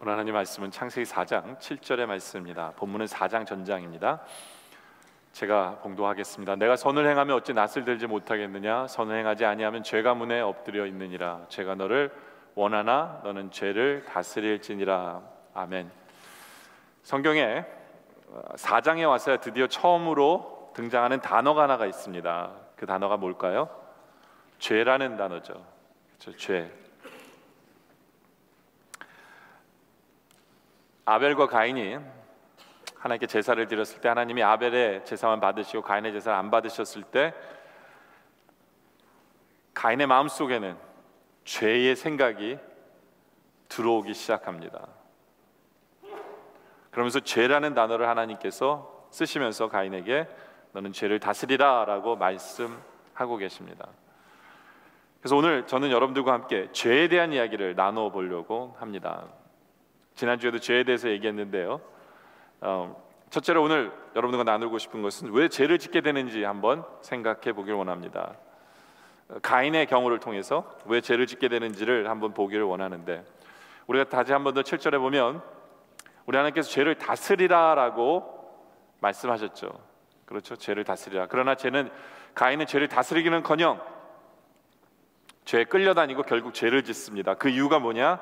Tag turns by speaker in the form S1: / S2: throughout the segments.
S1: 오늘 하나님 말씀은 창세기 4장 7절의 말씀입니다. 본문은 4장 전장입니다. 제가 봉독하겠습니다. 내가 선을 행하면 어찌 낯을 들지 못하겠느냐? 선을 행하지 아니하면 죄가 문에 엎드려 있느니라. 죄가 너를 원하나 너는 죄를 다스릴지니라. 아멘. 성경에 4장에 와서 드디어 처음으로 등장하는 단어가 하나가 있습니다. 그 단어가 뭘까요? 죄라는 단어죠. 그렇죠? 죄. 아벨과 가인이 하나님께 제사를 드렸을 때 하나님이 아벨의 제사만 받으시고 가인의 제사를 안 받으셨을 때 가인의 마음속에는 죄의 생각이 들어오기 시작합니다. 그러면서 죄라는 단어를 하나님께서 쓰시면서 가인에게 너는 죄를 다스리라 라고 말씀하고 계십니다. 그래서 오늘 저는 여러분들과 함께 죄에 대한 이야기를 나눠 보려고 합니다. 지난주에도 죄에 대해서 얘기했는데요, 첫째로 오늘 여러분들과 나누고 싶은 것은 왜 죄를 짓게 되는지 한번 생각해 보길 원합니다. 가인의 경우를 통해서 왜 죄를 짓게 되는지를 한번 보기를 원하는데, 우리가 다시 한번 더 7절에 보면 우리 하나님께서 죄를 다스리라 라고 말씀하셨죠. 그렇죠? 죄를 다스리라. 그러나 가인은 죄를 다스리기는커녕 죄에 끌려다니고 결국 죄를 짓습니다. 그 이유가 뭐냐?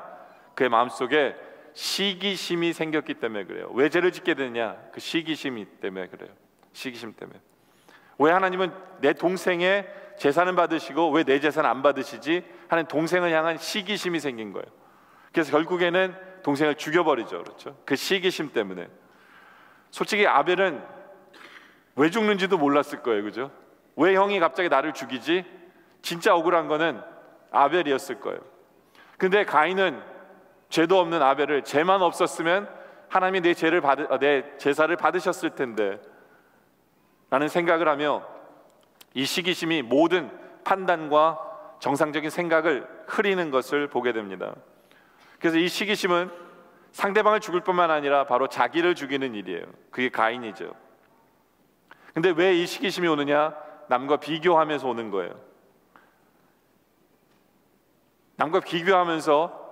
S1: 그의 마음속에 시기심이 생겼기 때문에 그래요. 왜 죄를 짓게 되느냐? 그 시기심이 때문에 그래요. 시기심 때문에. 왜 하나님은 내 동생의 제사는 받으시고 왜 내 제사는 안 받으시지? 하는 동생을 향한 시기심이 생긴 거예요. 그래서 결국에는 동생을 죽여버리죠. 그렇죠? 그 시기심 때문에. 솔직히 아벨은 왜 죽는지도 몰랐을 거예요. 그죠? 왜 형이 갑자기 나를 죽이지? 진짜 억울한 거는 아벨이었을 거예요. 근데 가인은 죄도 없는 아벨을, 죄만 없었으면 하나님이 내 제사를 받으셨을 텐데 라는 생각을 하며 이 시기심이 모든 판단과 정상적인 생각을 흐리는 것을 보게 됩니다. 그래서 이 시기심은 상대방을 죽일 뿐만 아니라 바로 자기를 죽이는 일이에요. 그게 가인이죠. 근데 왜 이 시기심이 오느냐? 남과 비교하면서 오는 거예요. 남과 비교하면서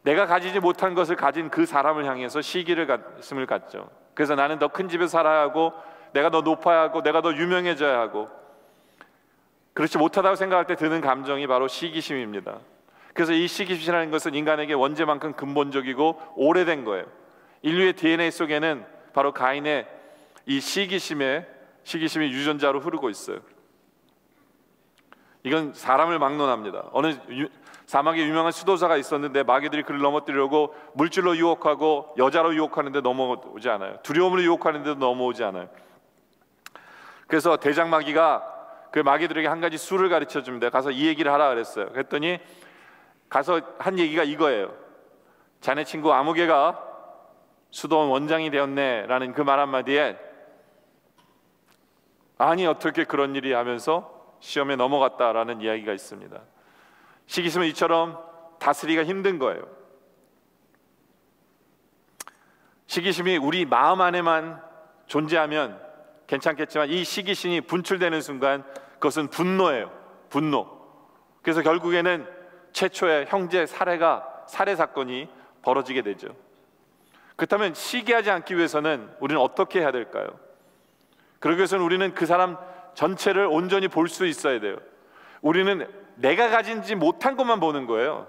S1: 내가 가지지 못한 것을 가진 그 사람을 향해서 시기심을 갖죠. 그래서 나는 더 큰 집에 살아야 하고, 내가 더 높아야 하고, 내가 더 유명해져야 하고, 그렇지 못하다고 생각할 때 드는 감정이 바로 시기심입니다. 그래서 이 시기심이라는 것은 인간에게 원죄만큼 근본적이고 오래된 거예요. 인류의 DNA 속에는 바로 가인의 이 시기심이 유전자로 흐르고 있어요. 이건 사람을 막론합니다. 어느 사막에 유명한 수도사가 있었는데 마귀들이 그를 넘어뜨리려고 물질로 유혹하고 여자로 유혹하는데 넘어오지 않아요. 두려움으로 유혹하는데도 넘어오지 않아요. 그래서 대장 마귀가 그 마귀들에게 한 가지 수를 가르쳐 줍니다. 가서 이 얘기를 하라 그랬어요. 그랬더니 가서 한 얘기가 이거예요. 자네 친구 아무개가 수도원 원장이 되었네 라는 그 말 한마디에 아니 어떻게 그런 일이 하면서 시험에 넘어갔다라는 이야기가 있습니다. 시기심은 이처럼 다스리기가 힘든 거예요. 시기심이 우리 마음 안에만 존재하면 괜찮겠지만 이 시기심이 분출되는 순간 그것은 분노예요. 분노. 그래서 결국에는 최초의 형제 살해 사건이 벌어지게 되죠. 그렇다면 시기하지 않기 위해서는 우리는 어떻게 해야 될까요? 그러기 위해서는 우리는 그 사람 전체를 온전히 볼 수 있어야 돼요. 우리는 내가 가진지 못한 것만 보는 거예요.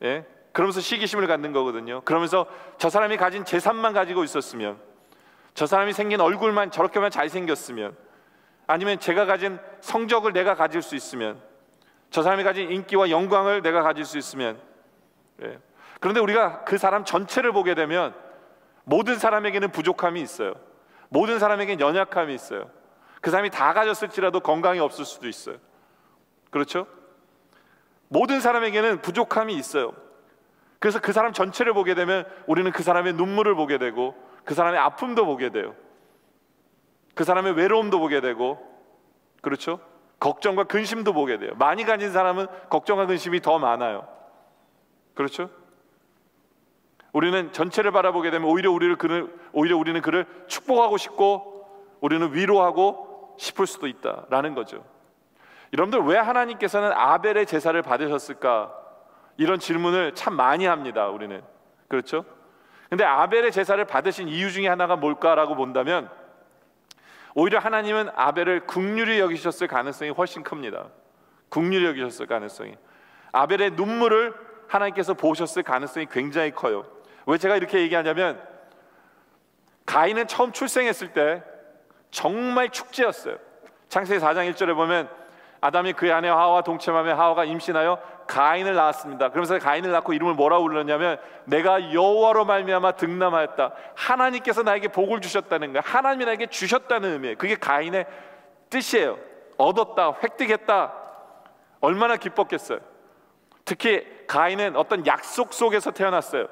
S1: 예? 그러면서 시기심을 갖는 거거든요. 그러면서 저 사람이 가진 재산만 가지고 있었으면, 저 사람이 생긴 얼굴만 저렇게만 잘생겼으면, 아니면 제가 가진 성적을 내가 가질 수 있으면, 저 사람이 가진 인기와 영광을 내가 가질 수 있으면, 예. 그런데 우리가 그 사람 전체를 보게 되면 모든 사람에게는 부족함이 있어요. 모든 사람에게는 연약함이 있어요. 그 사람이 다 가졌을지라도 건강이 없을 수도 있어요. 그렇죠? 모든 사람에게는 부족함이 있어요. 그래서 그 사람 전체를 보게 되면 우리는 그 사람의 눈물을 보게 되고, 그 사람의 아픔도 보게 돼요. 그 사람의 외로움도 보게 되고, 그렇죠? 걱정과 근심도 보게 돼요. 많이 가진 사람은 걱정과 근심이 더 많아요. 그렇죠? 우리는 전체를 바라보게 되면 오히려 우리는 그를 축복하고 싶고, 우리는 위로하고 싶을 수도 있다라는 거죠. 여러분들, 왜 하나님께서는 아벨의 제사를 받으셨을까? 이런 질문을 참 많이 합니다. 우리는 그렇죠? 근데 아벨의 제사를 받으신 이유 중에 하나가 뭘까라고 본다면 오히려 하나님은 아벨을 긍휼히 여기셨을 가능성이 훨씬 큽니다. 긍휼히 여기셨을 가능성이. 아벨의 눈물을 하나님께서 보셨을 가능성이 굉장히 커요. 왜 제가 이렇게 얘기하냐면 가인은 처음 출생했을 때 정말 축제였어요. 창세기 4장 1절에 보면 아담이 그의 아내 하와와 동침하며 하와가 임신하여 가인을 낳았습니다. 그러면서 가인을 낳고 이름을 뭐라고 불렀냐면 내가 여호와로 말미암아 득남하였다. 하나님께서 나에게 복을 주셨다는 거예요. 하나님이 나에게 주셨다는 의미예요. 그게 가인의 뜻이에요. 얻었다, 획득했다. 얼마나 기뻤겠어요. 특히 가인은 어떤 약속 속에서 태어났어요.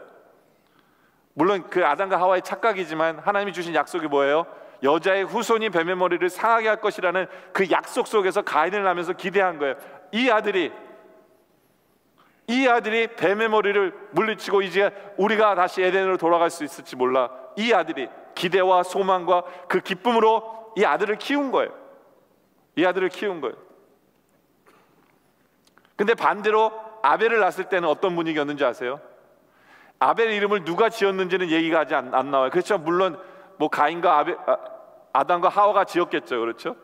S1: 물론 그 아담과 하와의 착각이지만 하나님이 주신 약속이 뭐예요? 여자의 후손이 뱀의 머리를 상하게 할 것이라는 그 약속 속에서 가인을 낳으면서 기대한 거예요. 이 아들이 뱀의 머리를 물리치고 이제 우리가 다시 에덴으로 돌아갈 수 있을지 몰라. 이 아들이 기대와 소망과 그 기쁨으로 이 아들을 키운 거예요. 이 아들을 키운 거예요. 근데 반대로 아벨을 낳았을 때는 어떤 분위기였는지 아세요? 아벨 이름을 누가 지었는지는 얘기가 아직 안 나와요. 그렇죠? 물론 뭐 가인과 아담과 하와가 지었겠죠. 그렇죠?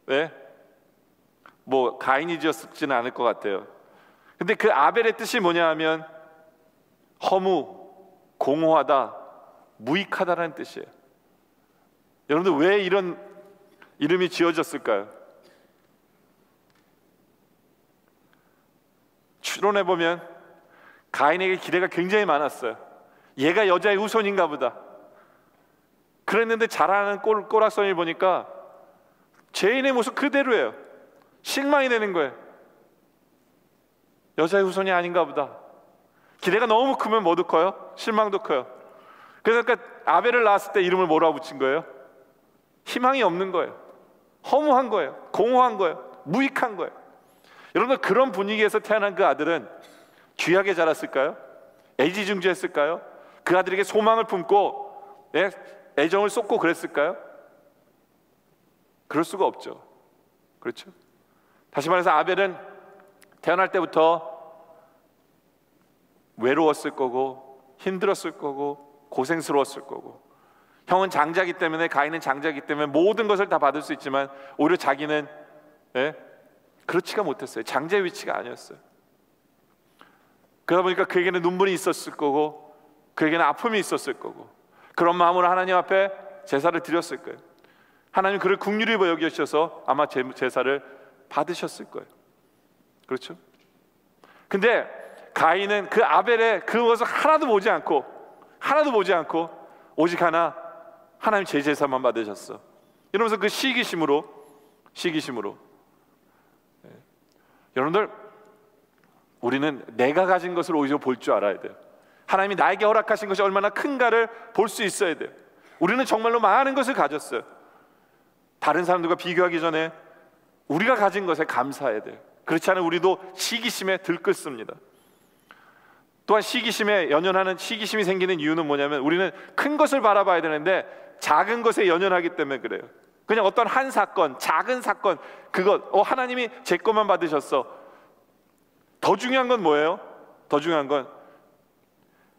S1: 왜? 뭐 가인이 지었지는 않을 것 같아요. 근데 그 아벨의 뜻이 뭐냐 하면 허무, 공허하다, 무익하다라는 뜻이에요. 여러분들 왜 이런 이름이 지어졌을까요? 추론해보면 가인에게 기대가 굉장히 많았어요. 얘가 여자의 후손인가 보다. 그랬는데 자라는 꼬락서니를 보니까 죄인의 모습 그대로예요. 실망이 되는 거예요. 여자의 후손이 아닌가 보다. 기대가 너무 크면 뭐도 커요? 실망도 커요. 그러니까 아벨을 낳았을 때 이름을 뭐라고 붙인 거예요? 희망이 없는 거예요. 허무한 거예요. 공허한 거예요. 무익한 거예요. 여러분들 그런 분위기에서 태어난 그 아들은 귀하게 자랐을까요? 애지중지했을까요? 그 아들에게 소망을 품고 애정을 쏟고 그랬을까요? 그럴 수가 없죠. 그렇죠? 다시 말해서 아벨은 태어날 때부터 외로웠을 거고 힘들었을 거고 고생스러웠을 거고 형은 장자기 때문에 가인은 장자기 때문에 모든 것을 다 받을 수 있지만 오히려 자기는 그렇지가 못했어요. 장자의 위치가 아니었어요. 그러다 보니까 그에게는 눈물이 있었을 거고 그에게는 아픔이 있었을 거고 그런 마음으로 하나님 앞에 제사를 드렸을 거예요. 하나님 그를 긍휼히 여기셔서 아마 제사를 받으셨을 거예요. 그렇죠? 근데 가인은 그 아벨의 그것을 하나도 보지 않고 오직 하나님 제 제사만 받으셨어. 이러면서 그 시기심으로 여러분들 우리는 내가 가진 것을 오히려 볼 줄 알아야 돼요. 하나님이 나에게 허락하신 것이 얼마나 큰가를 볼 수 있어야 돼요. 우리는 정말로 많은 것을 가졌어요. 다른 사람들과 비교하기 전에 우리가 가진 것에 감사해야 돼요. 그렇지 않으면 우리도 시기심에 들끓습니다. 또한 시기심에 생기는 이유는 뭐냐면 우리는 큰 것을 바라봐야 되는데 작은 것에 연연하기 때문에 그래요. 그냥 어떤 한 사건, 작은 사건 그것 하나님이 제 것만 받으셨어. 더 중요한 건 뭐예요? 더 중요한 건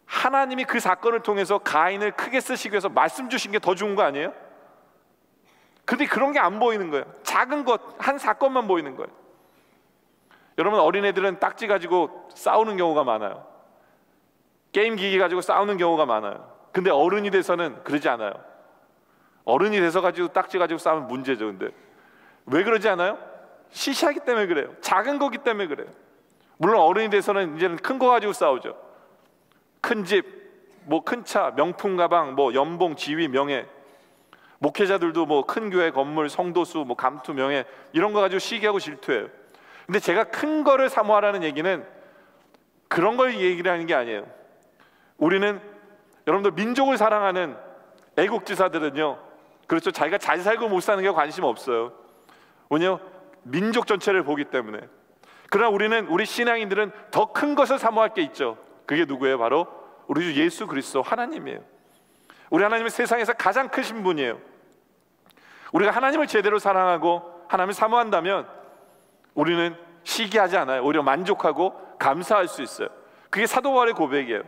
S1: 하나님이 그 사건을 통해서 가인을 크게 쓰시기 위해서 말씀 주신 게 더 좋은 거 아니에요? 근데 그런 게 안 보이는 거예요. 작은 것, 한 사건만 보이는 거예요. 여러분 어린애들은 딱지 가지고 싸우는 경우가 많아요. 게임 기기 가지고 싸우는 경우가 많아요. 근데 어른이 돼서는 그러지 않아요. 어른이 돼서 가지고 딱지 가지고 싸우면 문제죠. 근데 왜 그러지 않아요? 시시하기 때문에 그래요. 작은 거기 때문에 그래요. 물론 어른이 돼서는 이제는 큰 거 가지고 싸우죠. 큰 집, 뭐 큰 차, 명품 가방, 뭐 연봉, 지위, 명예. 목회자들도 뭐 큰 교회 건물, 성도수, 뭐 감투, 명예 이런 거 가지고 시기하고 질투해요. 근데 제가 큰 거를 사모하라는 얘기는 그런 걸 얘기를 하는 게 아니에요. 우리는 여러분들 민족을 사랑하는 애국지사들은요, 그렇죠, 자기가 잘 살고 못 사는 게 관심 없어요. 왜냐? 민족 전체를 보기 때문에. 그러나 우리 신앙인들은 더 큰 것을 사모할 게 있죠. 그게 누구예요? 바로 우리 주 예수 그리스도 하나님이에요. 우리 하나님은 세상에서 가장 크신 분이에요. 우리가 하나님을 제대로 사랑하고 하나님을 사모한다면 우리는 시기하지 않아요. 오히려 만족하고 감사할 수 있어요. 그게 사도 바울의 고백이에요.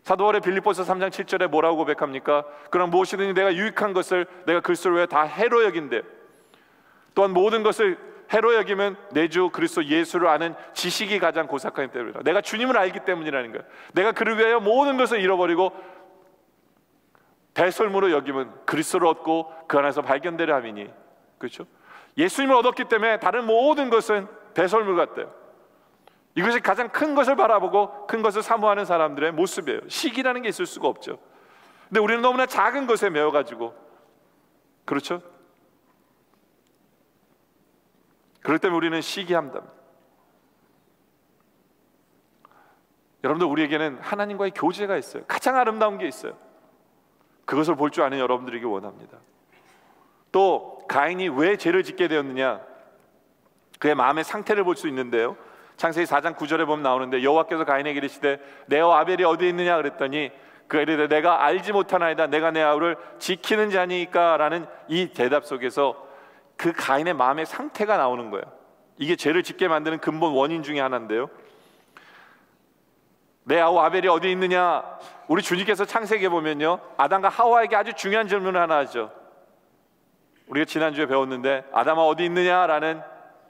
S1: 사도 바울이 빌립보서 3장 7절에 뭐라고 고백합니까? 그러나 무엇이든지 내가 유익한 것을 내가 그리스도를 위해 다 해로 여긴대. 또한 모든 것을 해로 여기면 내 주 그리스도 예수를 아는 지식이 가장 고삭하기 때문이다. 내가 주님을 알기 때문이라는 거예요. 내가 그를 위하여 모든 것을 잃어버리고 배설물로 여기면 그리스도를 얻고 그 안에서 발견되려 함이니. 그렇죠? 예수님을 얻었기 때문에 다른 모든 것은 배설물 같대요. 이것이 가장 큰 것을 바라보고 큰 것을 사모하는 사람들의 모습이에요. 시기라는 게 있을 수가 없죠. 근데 우리는 너무나 작은 것에 매여가지고, 그렇죠? 그럴 때면 우리는 시기합니다. 여러분들, 우리에게는 하나님과의 교제가 있어요. 가장 아름다운 게 있어요. 그것을 볼 줄 아는 여러분들이기 원합니다. 또 가인이 왜 죄를 짓게 되었느냐, 그의 마음의 상태를 볼 수 있는데요, 창세기 4장 9절에 보면 나오는데, 여호와께서 가인에게 이르시되 내와 아벨이 어디에 있느냐 그랬더니 그가 이르되 내가 알지 못하나이다. 내가 내 아우를 지키는 자니까 라는 이 대답 속에서 그 가인의 마음의 상태가 나오는 거예요. 이게 죄를 짓게 만드는 근본 원인 중에 하나인데요, 내 아우 아벨이 어디 있느냐, 우리 주님께서 창세기에 보면요, 아담과 하와에게 아주 중요한 질문을 하나 하죠. 우리가 지난주에 배웠는데 아담아 어디 있느냐라는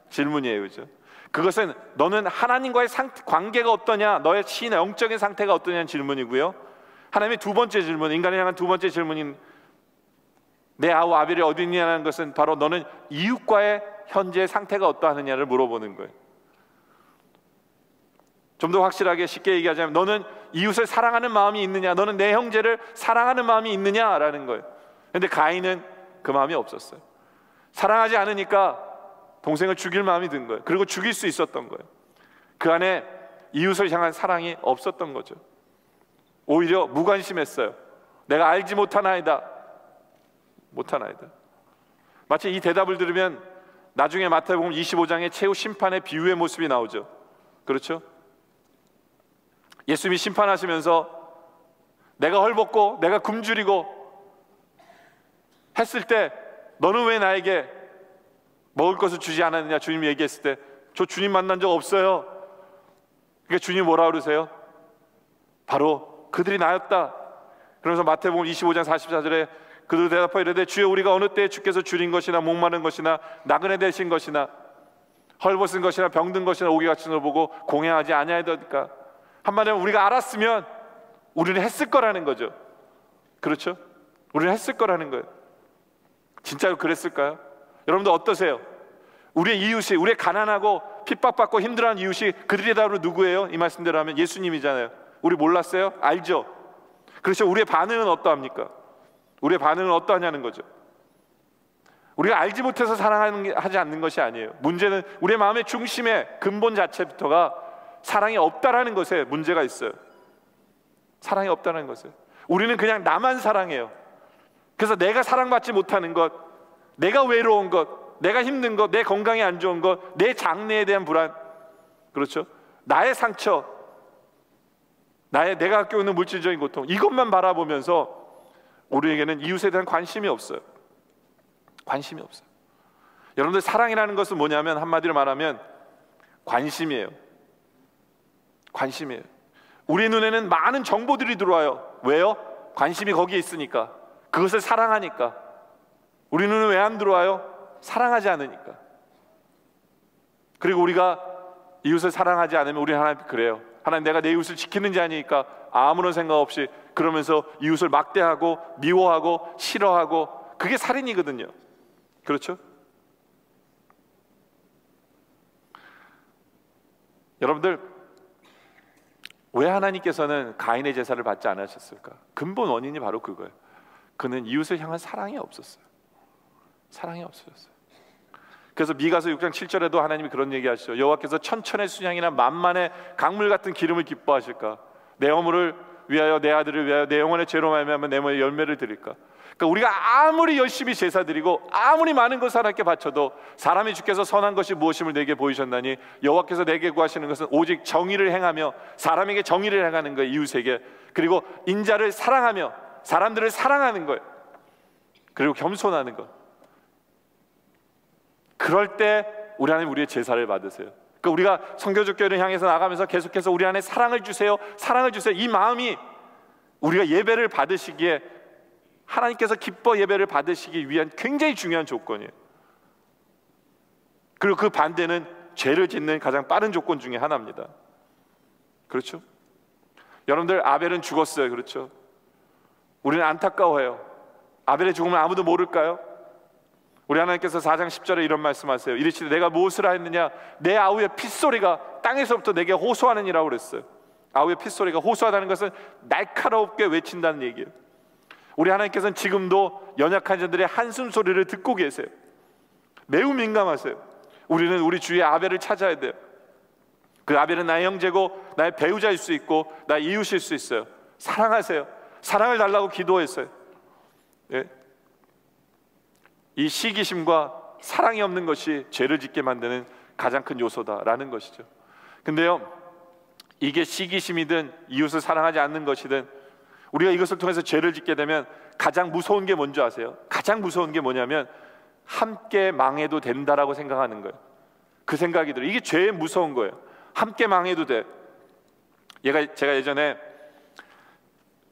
S1: 질문이에요. 그죠? 그것은 너는 하나님과의 관계가 어떠냐, 너의 신의 영적인 상태가 어떠냐는 질문이고요, 하나님의 두 번째 질문, 인간을 향한 두 번째 질문인 내 아우 아벨이 어디 있느냐는 것은 바로 너는 이웃과의 현재의 상태가 어떠하느냐를 물어보는 거예요. 좀 더 확실하게 쉽게 얘기하자면 너는 이웃을 사랑하는 마음이 있느냐, 너는 내 형제를 사랑하는 마음이 있느냐라는 거예요. 그런데 가인은 그 마음이 없었어요. 사랑하지 않으니까 동생을 죽일 마음이 든 거예요. 그리고 죽일 수 있었던 거예요. 그 안에 이웃을 향한 사랑이 없었던 거죠. 오히려 무관심했어요. 내가 알지 못하나이다. 마치 이 대답을 들으면 나중에 마태복음 25장의 최후 심판의 비유의 모습이 나오죠. 그렇죠? 예수님이 심판하시면서 내가 헐벗고 내가 굶주리고 했을 때 너는 왜 나에게 먹을 것을 주지 않았느냐, 주님이 얘기했을 때 저 주님 만난 적 없어요. 그러니까 주님이 뭐라 그러세요? 바로 그들이 나였다. 그러면서 마태복음 25장 44절에 그들 대답하여 이르되 주여 우리가 어느 때에 주께서 줄인 것이나 목마른 것이나 나그네 되신 것이나 헐벗은 것이나 병든 것이나 오기 같은 걸 보고 공양하지 아니하였더까. 한마디로 우리가 알았으면 우리는 했을 거라는 거죠. 그렇죠? 우리는 했을 거라는 거예요. 진짜로 그랬을까요? 여러분들 어떠세요? 우리의 이웃이, 우리의 가난하고 핍박받고 힘들어하는 이웃이 그들의 답으로 누구예요? 이 말씀대로 하면 예수님이잖아요. 우리 몰랐어요? 알죠? 그렇죠? 우리의 반응은 어떠합니까? 우리의 반응은 어떠하냐는 거죠. 우리가 알지 못해서 사랑하지 않는 것이 아니에요. 문제는 우리의 마음의 중심의 근본 자체부터가 사랑이 없다라는 것에 문제가 있어요. 사랑이 없다는 것에 우리는 그냥 나만 사랑해요. 그래서 내가 사랑받지 못하는 것, 내가 외로운 것, 내가 힘든 것, 내 건강이 안 좋은 것, 내 장래에 대한 불안, 그렇죠? 나의 상처, 내가 갖고 있는 물질적인 고통, 이것만 바라보면서 우리에게는 이웃에 대한 관심이 없어요. 관심이 없어요. 여러분들, 사랑이라는 것은 뭐냐면 한마디로 말하면 관심이에요. 관심이에요. 우리 눈에는 많은 정보들이 들어와요. 왜요? 관심이 거기에 있으니까. 그것을 사랑하니까. 우리 눈은 왜 안 들어와요? 사랑하지 않으니까. 그리고 우리가 이웃을 사랑하지 않으면 우리 하나님 그래요. 하나님, 내가 내 이웃을 지키는 자니까 아무런 생각 없이 그러면서 이웃을 막대하고 미워하고 싫어하고, 그게 살인이거든요. 그렇죠? 여러분들, 왜 하나님께서는 가인의 제사를 받지 않으셨을까? 근본 원인이 바로 그거예요. 그는 이웃을 향한 사랑이 없었어요. 사랑이 없었어요. 그래서 미가서 6장 7절에도 하나님이 그런 얘기 하시죠. 여호와께서 천천의 순양이나 만만의 강물 같은 기름을 기뻐하실까? 내 허물을 위하여, 내 아들을 위하여, 내 영혼의 죄로 말미암아 내 몸에 열매를 드릴까? 그러니까 우리가 아무리 열심히 제사 드리고 아무리 많은 것을 하나님께 바쳐도 사람이 주께서 선한 것이 무엇임을 내게 보이셨나니 여호와께서 내게 구하시는 것은 오직 정의를 행하며, 사람에게 정의를 행하는 거예요. 이웃에게. 그리고 인자를 사랑하며 사람들을 사랑하는 거예요. 그리고 겸손하는 것. 그럴 때 우리 하나님 우리의 제사를 받으세요. 그러니까 우리가 성교적 교회를 향해서 나가면서 계속해서 우리 안에 사랑을 주세요, 사랑을 주세요, 이 마음이 우리가 예배를 받으시기에, 하나님께서 기뻐 예배를 받으시기 위한 굉장히 중요한 조건이에요. 그리고 그 반대는 죄를 짓는 가장 빠른 조건 중에 하나입니다. 그렇죠? 여러분들, 아벨은 죽었어요. 그렇죠? 우리는 안타까워해요. 아벨의 죽음을 아무도 모를까요? 우리 하나님께서 4장 10절에 이런 말씀하세요. 이르시되 내가 무엇을 하였느냐, 내 아우의 핏소리가 땅에서부터 내게 호소하느니라고 그랬어요. 아우의 핏소리가, 호소하다는 것은 날카롭게 외친다는 얘기예요. 우리 하나님께서는 지금도 연약한 자들의 한숨 소리를 듣고 계세요. 매우 민감하세요. 우리는 우리 주위의 아벨을 찾아야 돼요. 그 아벨은 나의 형제고 나의 배우자일 수 있고 나의 이웃일 수 있어요. 사랑하세요. 사랑을 달라고 기도했어요. 예? 이 시기심과 사랑이 없는 것이 죄를 짓게 만드는 가장 큰 요소다라는 것이죠. 근데요, 이게 시기심이든 이웃을 사랑하지 않는 것이든 우리가 이것을 통해서 죄를 짓게 되면 가장 무서운 게 뭔지 아세요? 가장 무서운 게 뭐냐면 함께 망해도 된다라고 생각하는 거예요. 그 생각이 들어요. 이게 죄의 무서운 거예요. 함께 망해도 돼. 제가 예전에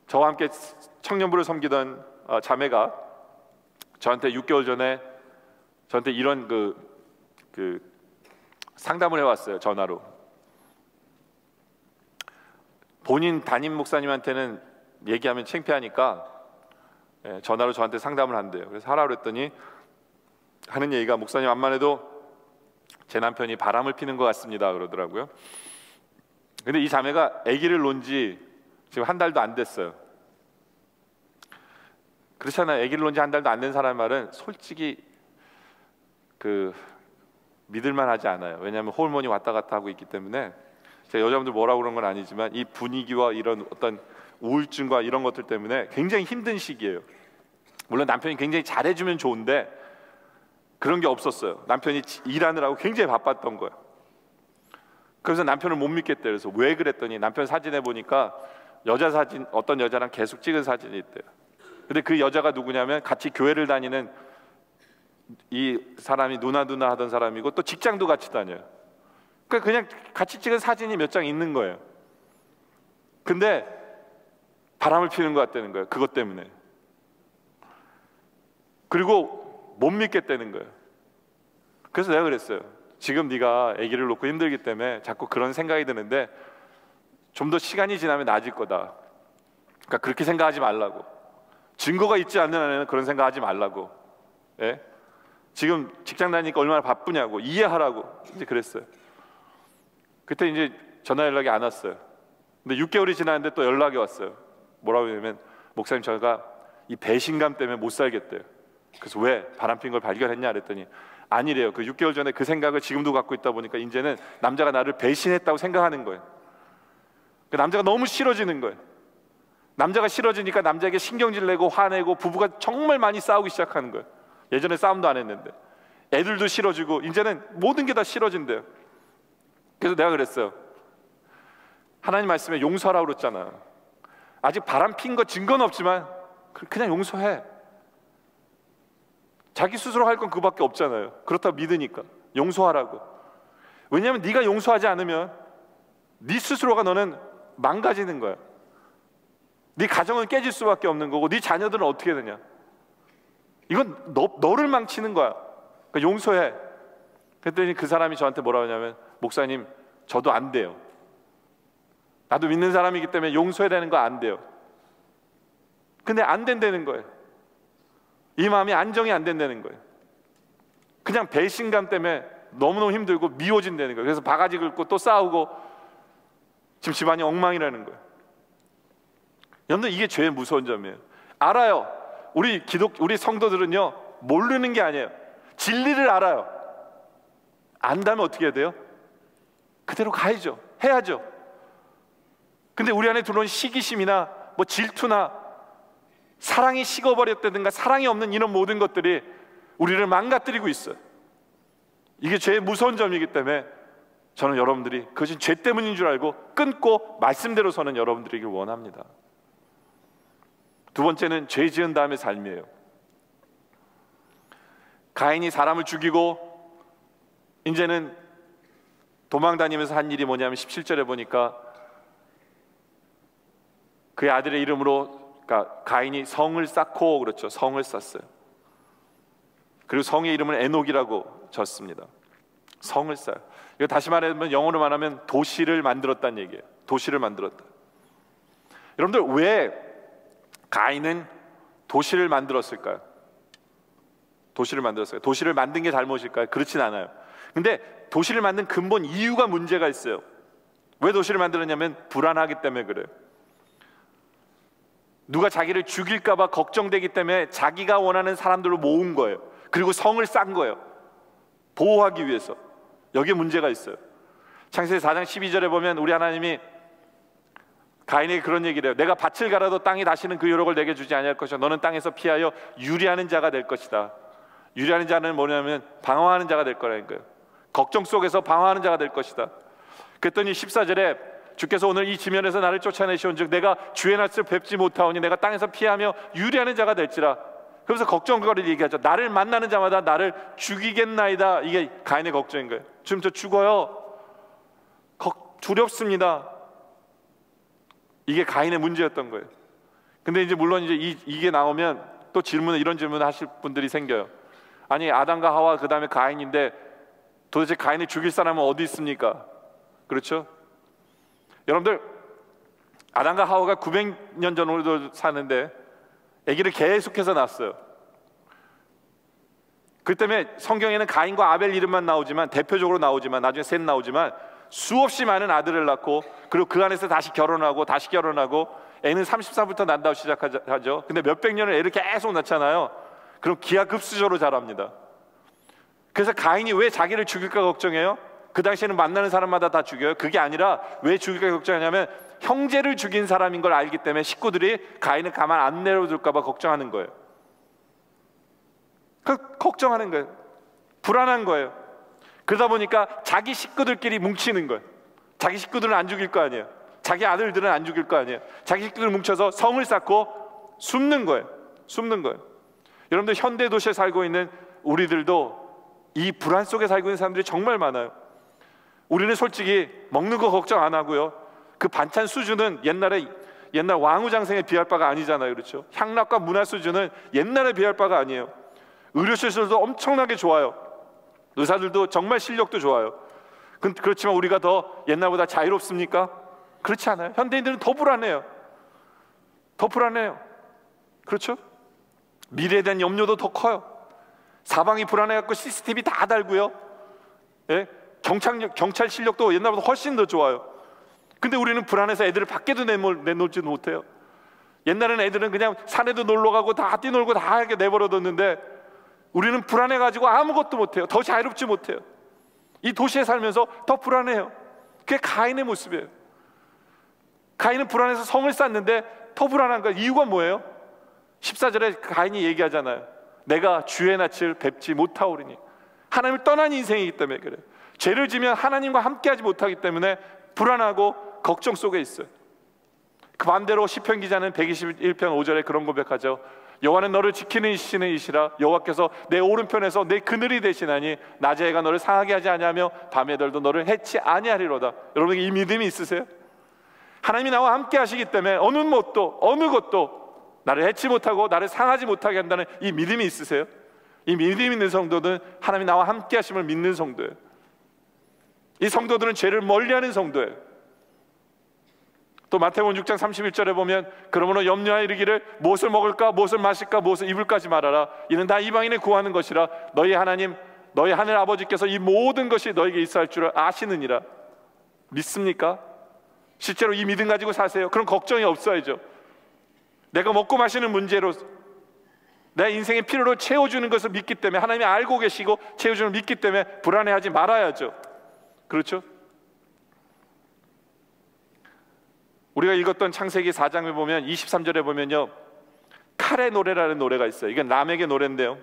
S1: 저와 함께 청년부를 섬기던 자매가 저한테 6개월 전에 저한테 이런 그 상담을 해왔어요. 전화로. 본인 담임 목사님한테는 얘기하면 창피하니까 전화로 저한테 상담을 한대요. 그래서 하라고 그랬더니 하는 얘기가, 목사님, 암만 해도 제 남편이 바람을 피는 것 같습니다 그러더라고요. 근데 이 자매가 아기를 놓은 지 지금 한 달도 안 됐어요. 그렇잖아요. 아기를 놓은 지 한 달도 안 된 사람 말은 솔직히 믿을만 하지 않아요. 왜냐하면 호르몬이 왔다 갔다 하고 있기 때문에. 제가 여자분들 뭐라고 그런 건 아니지만 이 분위기와 이런 어떤 우울증과 이런 것들 때문에 굉장히 힘든 시기예요. 물론 남편이 굉장히 잘해주면 좋은데 그런 게 없었어요. 남편이 일하느라고 굉장히 바빴던 거예요. 그래서 남편을 못 믿겠대요. 그래서 왜 그랬더니 남편 사진에 보니까 여자 사진, 어떤 여자랑 계속 찍은 사진이 있대요. 근데 그 여자가 누구냐면 같이 교회를 다니는 이 사람이 누나 하던 사람이고 또 직장도 같이 다녀요. 그러니까 그냥 같이 찍은 사진이 몇 장 있는 거예요. 근데 바람을 피는 것 같다는 거예요. 그것 때문에. 그리고 못 믿겠다는 거예요. 그래서 내가 그랬어요. 지금 네가 아기를 놓고 힘들기 때문에 자꾸 그런 생각이 드는데 좀 더 시간이 지나면 나아질 거다. 그러니까 그렇게 생각하지 말라고. 증거가 있지 않는 한에는 그런 생각하지 말라고. 예? 지금 직장 다니니까 얼마나 바쁘냐고, 이해하라고 이제 그랬어요. 그때 이제 전화 연락이 안 왔어요. 근데 6개월이 지났는데 또 연락이 왔어요. 뭐라고 하냐면, 목사님, 제가 이 배신감 때문에 못 살겠대요. 그래서 왜 바람핀 걸 발견했냐 그랬더니 아니래요. 그 6개월 전에 그 생각을 지금도 갖고 있다 보니까 이제는 남자가 나를 배신했다고 생각하는 거예요. 그 남자가 너무 싫어지는 거예요. 남자가 싫어지니까 남자에게 신경질 내고 화내고 부부가 정말 많이 싸우기 시작하는 거예요. 예전에 싸움도 안 했는데 애들도 싫어지고 이제는 모든 게 다 싫어진대요. 그래서 내가 그랬어요. 하나님 말씀에 용서하라고 그랬잖아. 아직 바람 핀 거 증거는 없지만 그냥 용서해. 자기 스스로 할 건 그거밖에 없잖아요. 그렇다고 믿으니까 용서하라고. 왜냐하면 네가 용서하지 않으면 네 스스로가 너는 망가지는 거야. 네 가정은 깨질 수밖에 없는 거고 네 자녀들은 어떻게 되냐. 이건 너를 망치는 거야. 그러니까 용서해. 그랬더니 그 사람이 저한테 뭐라고 하냐면, 목사님, 저도 안 돼요. 나도 믿는 사람이기 때문에 용서해야 되는 거 안 돼요. 근데 안 된다는 거예요. 이 마음이 안정이 안 된다는 거예요. 그냥 배신감 때문에 너무너무 힘들고 미워진다는 거예요. 그래서 바가지 긁고 또 싸우고 지금 집안이 엉망이라는 거예요. 여러분들, 이게 죄의 무서운 점이에요. 알아요. 우리 성도들은요, 모르는 게 아니에요. 진리를 알아요. 안다면 어떻게 해야 돼요? 그대로 가야죠. 해야죠. 근데 우리 안에 들어온 시기심이나 뭐 질투나 사랑이 식어버렸다든가 사랑이 없는 이런 모든 것들이 우리를 망가뜨리고 있어요. 이게 죄의 무서운 점이기 때문에 저는 여러분들이 그것이 죄 때문인 줄 알고 끊고 말씀대로 서는 여러분들이길 원합니다. 두 번째는 죄 지은 다음의 삶이에요. 가인이 사람을 죽이고 이제는 도망다니면서 한 일이 뭐냐면 17절에 보니까 그의 아들의 이름으로, 그러니까 가인이 성을 쌓고, 그렇죠, 성을 쌓았어요. 그리고 성의 이름을 에녹이라고 졌습니다. 성을 쌓아요. 이거 다시 말하면, 영어로 말하면 도시를 만들었다는 얘기예요. 도시를 만들었다. 여러분들, 왜 가인은 도시를 만들었을까요? 도시를 만들었어요. 도시를 만든 게 잘못일까요? 그렇진 않아요. 근데 도시를 만든 근본 이유가 문제가 있어요. 왜 도시를 만들었냐면 불안하기 때문에 그래요. 누가 자기를 죽일까 봐 걱정되기 때문에 자기가 원하는 사람들로 모은 거예요. 그리고 성을 쌓은 거예요. 보호하기 위해서. 여기에 문제가 있어요. 창세기 4장 12절에 보면 우리 하나님이 가인에게 그런 얘기를 해요. 내가 밭을 갈아도 땅이 다시는 그 유력을 내게 주지 아니할 것이야. 너는 땅에서 피하여 유리하는 자가 될 것이다. 유리하는 자는 뭐냐면 방황하는 자가 될 거라는 거예요. 걱정 속에서 방황하는 자가 될 것이다. 그랬더니 14절에 주께서 오늘 이 지면에서 나를 쫓아내시온 즉 내가 주의 낯을 뵙지 못하오니 내가 땅에서 피하며 유리하는 자가 될지라. 그래서 걱정거리를 얘기하죠. 나를 만나는 자마다 나를 죽이겠나이다. 이게 가인의 걱정인 거예요. 지금 저 죽어요. 두렵습니다. 이게 가인의 문제였던 거예요. 근데 이제 물론 이제 이게 나오면 또 이런 질문을 하실 분들이 생겨요. 아니, 아담과 하와 그 다음에 가인인데 도대체 가인을 죽일 사람은 어디 있습니까? 그렇죠? 여러분들, 아담과 하와가 900년 전으로 사는데 아기를 계속해서 낳았어요. 그 때문에 성경에는 가인과 아벨 이름만 나오지만, 대표적으로 나오지만, 나중에 셋 나오지만 수없이 많은 아들을 낳고, 그리고 그 안에서 다시 결혼하고 다시 결혼하고, 애는 30살부터 난다고 시작하죠. 근데 몇백 년을 애를 계속 낳잖아요. 그럼 기하급수적으로 자랍니다. 그래서 가인이 왜 자기를 죽일까 걱정해요? 그 당시에는 만나는 사람마다 다 죽여요. 그게 아니라 왜 죽일까 걱정하냐면 형제를 죽인 사람인 걸 알기 때문에 식구들이 가인을 가만 안 내려둘까 봐 걱정하는 거예요. 걱정하는 거예요. 불안한 거예요. 그러다 보니까 자기 식구들끼리 뭉치는 거예요. 자기 식구들은 안 죽일 거 아니에요. 자기 아들들은 안 죽일 거 아니에요. 자기 식구들 뭉쳐서 성을 쌓고 숨는 거예요. 숨는 거예요. 여러분들, 현대 도시에 살고 있는 우리들도 이 불안 속에 살고 있는 사람들이 정말 많아요. 우리는 솔직히 먹는 거 걱정 안 하고요. 그 반찬 수준은 옛날 왕후장생에 비할 바가 아니잖아요. 그렇죠? 향락과 문화 수준은 옛날에 비할 바가 아니에요. 의료시설도 엄청나게 좋아요. 의사들도 정말 실력도 좋아요. 그렇지만 우리가 더 옛날보다 자유롭습니까? 그렇지 않아요. 현대인들은 더 불안해요. 더 불안해요. 그렇죠? 미래에 대한 염려도 더 커요. 사방이 불안해갖고 CCTV 다 달고요. 예? 경찰 실력도 옛날보다 훨씬 더 좋아요. 근데 우리는 불안해서 애들을 밖에도 내놓지도 못해요. 옛날에는 애들은 그냥 산에도 놀러가고 다 뛰놀고 다 이렇게 내버려뒀는데 우리는 불안해가지고 아무것도 못해요. 더 자유롭지 못해요. 이 도시에 살면서 더 불안해요. 그게 가인의 모습이에요. 가인은 불안해서 성을 쌓는데 더 불안한 거예요. 이유가 뭐예요? 14절에 가인이 얘기하잖아요. 내가 주의 낯을 뵙지 못하오리니. 하나님을 떠난 인생이기 때문에 그래요. 죄를 지면 하나님과 함께하지 못하기 때문에 불안하고 걱정 속에 있어요. 그 반대로 시편 기자는 121편 5절에 그런 고백하죠. 여호와는 너를 지키는 이시는 이시라. 여호와께서 내 오른편에서 내 그늘이 되시나니 낮에 해가 너를 상하게 하지 아니하며 밤의 별도 너를 해치 아니하리로다. 여러분, 이 믿음이 있으세요? 하나님이 나와 함께 하시기 때문에 어느 것도 나를 해치 못하고 나를 상하지 못하게 한다는 이 믿음이 있으세요? 이 믿음 있는 성도는 하나님이 나와 함께 하심을 믿는 성도예요. 이 성도들은 죄를 멀리하는 성도예요. 또 마태복음 6장 31절에 보면 그러므로 염려하여 이르기를 무엇을 먹을까 무엇을 마실까 무엇을 입을까지 말하라. 이는 다 이방인의 구하는 것이라. 너희 하나님 너희 하늘 아버지께서 이 모든 것이 너에게 있어 할 줄을 아시느니라. 믿습니까? 실제로 이 믿음 가지고 사세요. 그럼 걱정이 없어야죠. 내가 먹고 마시는 문제로 내 인생의 필요로 채워주는 것을 믿기 때문에, 하나님이 알고 계시고 채워주는 걸 믿기 때문에 불안해하지 말아야죠. 그렇죠? 우리가 읽었던 창세기 4장에 보면 23절에 보면요, 칼의 노래라는 노래가 있어요. 이건 람에게 노래인데요.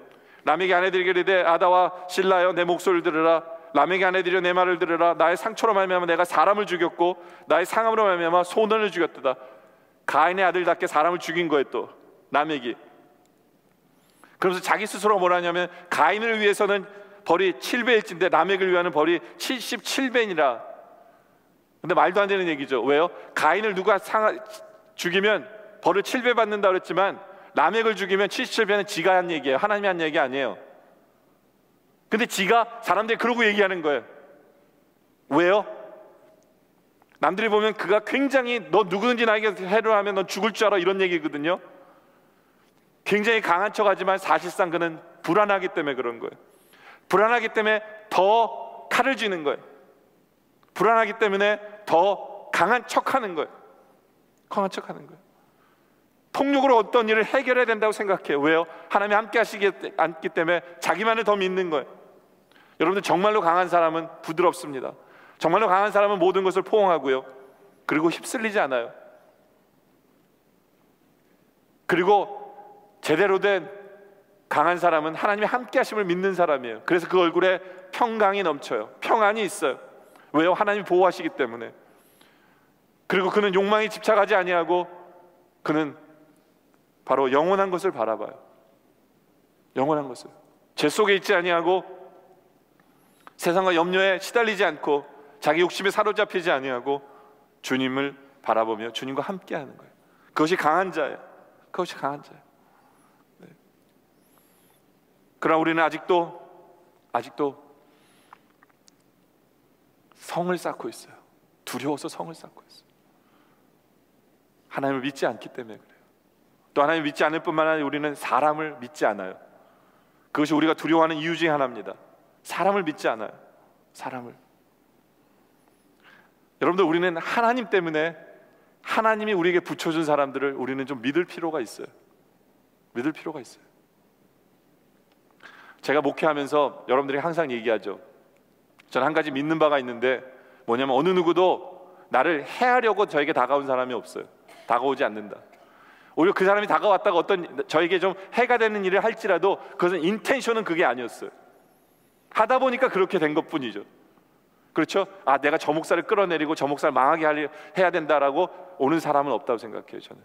S1: 람에게 아내들에게 이르되 아다와 실라여 내 목소리를 들으라. 람에게 아내들여 내 말을 들으라. 나의 상처로 말미암아 내가 사람을 죽였고 나의 상함으로 말미암아 소년을 죽였도다. 가인의 아들답게 사람을 죽인 거예요. 또 람에게. 그러면서 자기 스스로 뭐라냐면 가인을 위해서는 벌이 7배일진데 람에게를 위하는 벌이 77배니라. 근데 말도 안 되는 얘기죠. 왜요? 가인을 누가 죽이면 벌을 7배 받는다 그랬지만 라멕을 죽이면 77배는 지가 한 얘기예요. 하나님이 한 얘기 아니에요. 근데 지가 사람들이 그러고 얘기하는 거예요. 왜요? 남들이 보면 그가 굉장히 너 누구든지 나에게 해를 하면 넌 죽을 줄 알아 이런 얘기거든요. 굉장히 강한 척하지만 사실상 그는 불안하기 때문에 그런 거예요. 불안하기 때문에 더 칼을 쥐는 거예요. 불안하기 때문에 더 강한 척하는 거예요. 강한 척하는 거예요. 폭력으로 어떤 일을 해결해야 된다고 생각해요. 왜요? 하나님이 함께 하시기 않기 때문에 자기만을 더 믿는 거예요. 여러분들 정말로 강한 사람은 부드럽습니다. 정말로 강한 사람은 모든 것을 포용하고요. 그리고 휩쓸리지 않아요. 그리고 제대로 된 강한 사람은 하나님의 함께 하심을 믿는 사람이에요. 그래서 그 얼굴에 평강이 넘쳐요. 평안이 있어요. 왜요? 하나님이 보호하시기 때문에. 그리고 그는 욕망에 집착하지 아니하고 그는 바로 영원한 것을 바라봐요. 영원한 것을. 죄 속에 있지 아니하고 세상과 염려에 시달리지 않고 자기 욕심에 사로잡히지 아니하고 주님을 바라보며 주님과 함께하는 거예요. 그것이 강한 자예요. 그것이 강한 자예요. 네. 그러나 우리는 아직도 성을 쌓고 있어요. 두려워서 성을 쌓고 있어요. 하나님을 믿지 않기 때문에 그래요. 또 하나님을 믿지 않을 뿐만 아니라 우리는 사람을 믿지 않아요. 그것이 우리가 두려워하는 이유 중에 하나입니다. 사람을 믿지 않아요. 사람을. 여러분들, 우리는 하나님 때문에 하나님이 우리에게 붙여준 사람들을 우리는 좀 믿을 필요가 있어요. 믿을 필요가 있어요. 제가 목회하면서 여러분들이 항상 얘기하죠. 저는 한 가지 믿는 바가 있는데 뭐냐면 어느 누구도 나를 해하려고 저에게 다가온 사람이 없어요. 다가오지 않는다. 오히려 그 사람이 다가왔다가 어떤 저에게 좀 해가 되는 일을 할지라도 그것은 인텐션은 그게 아니었어요. 하다 보니까 그렇게 된 것뿐이죠. 그렇죠? 아, 내가 저 목사를 끌어내리고 저 목사를 망하게 해야 된다라고 오는 사람은 없다고 생각해요. 저는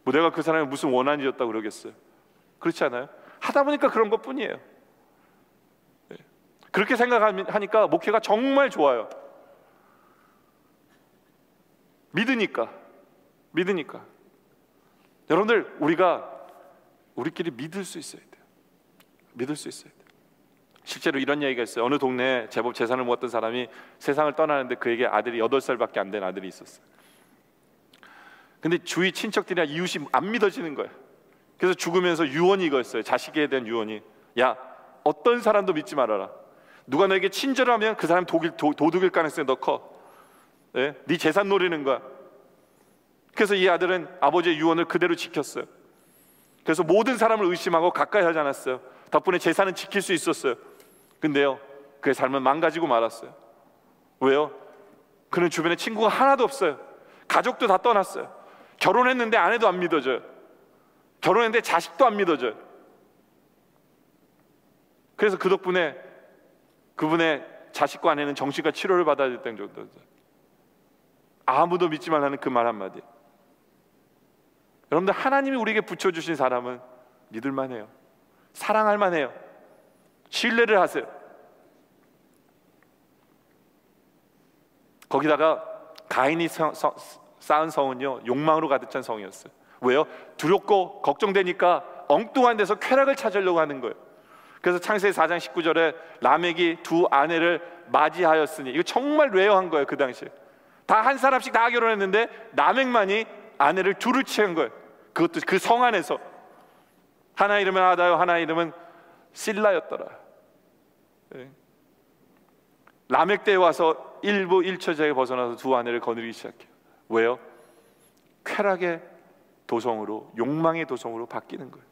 S1: 뭐 내가 그 사람이 무슨 원한이었다고 그러겠어요. 그렇지 않아요? 하다 보니까 그런 것뿐이에요. 네. 그렇게 생각하니까 목회가 정말 좋아요. 믿으니까. 여러분들, 우리끼리 믿을 수 있어야 돼요. 믿을 수 있어야 돼요. 실제로 이런 얘기가 있어요. 어느 동네에 제법 재산을 모았던 사람이 세상을 떠나는데 그에게 아들이 8살밖에 안 된 아들이 있었어요. 근데 주위 친척들이나 이웃이 안 믿어지는 거예요. 그래서 죽으면서 유언이 이거였어요. 자식에 대한 유언이, 야, 어떤 사람도 믿지 말아라. 누가 너에게 친절하면 그 사람 도둑일 가능성이 더 커. 네 재산 노리는 거야. 그래서 이 아들은 아버지의 유언을 그대로 지켰어요. 그래서 모든 사람을 의심하고 가까이 하지 않았어요. 덕분에 재산은 지킬 수 있었어요. 근데요, 그의 삶은 망가지고 말았어요. 왜요? 그는 주변에 친구가 하나도 없어요. 가족도 다 떠났어요. 결혼했는데 아내도 안 믿어져요. 결혼했는데 자식도 안 믿어져요. 그래서 그 덕분에 그분의 자식과 아내는 정신과 치료를 받아야 됐다는 정도죠. 아무도 믿지 말라는 그 말 한마디. 여러분들, 하나님이 우리에게 붙여주신 사람은 믿을만해요. 사랑할 만해요. 신뢰를 하세요. 거기다가 가인이 쌓은 성은요, 욕망으로 가득 찬 성이었어요. 왜요? 두렵고 걱정되니까 엉뚱한 데서 쾌락을 찾으려고 하는 거예요. 그래서 창세기 4장 19절에 라멕이 두 아내를 맞이하였으니, 이거 정말 레어한 거예요. 그 당시에 다 한 사람씩 다 결혼했는데 라멕만이 아내를 둘을 취한 거예요. 그것도 그 성 안에서. 하나 이름은 아다요, 하나 이름은 실라였더라. 네. 라멕 때에 와서 일부 일처자에 벗어나서 두 아내를 거느리기 시작해요. 왜요? 쾌락의 도성으로, 욕망의 도성으로 바뀌는 거예요.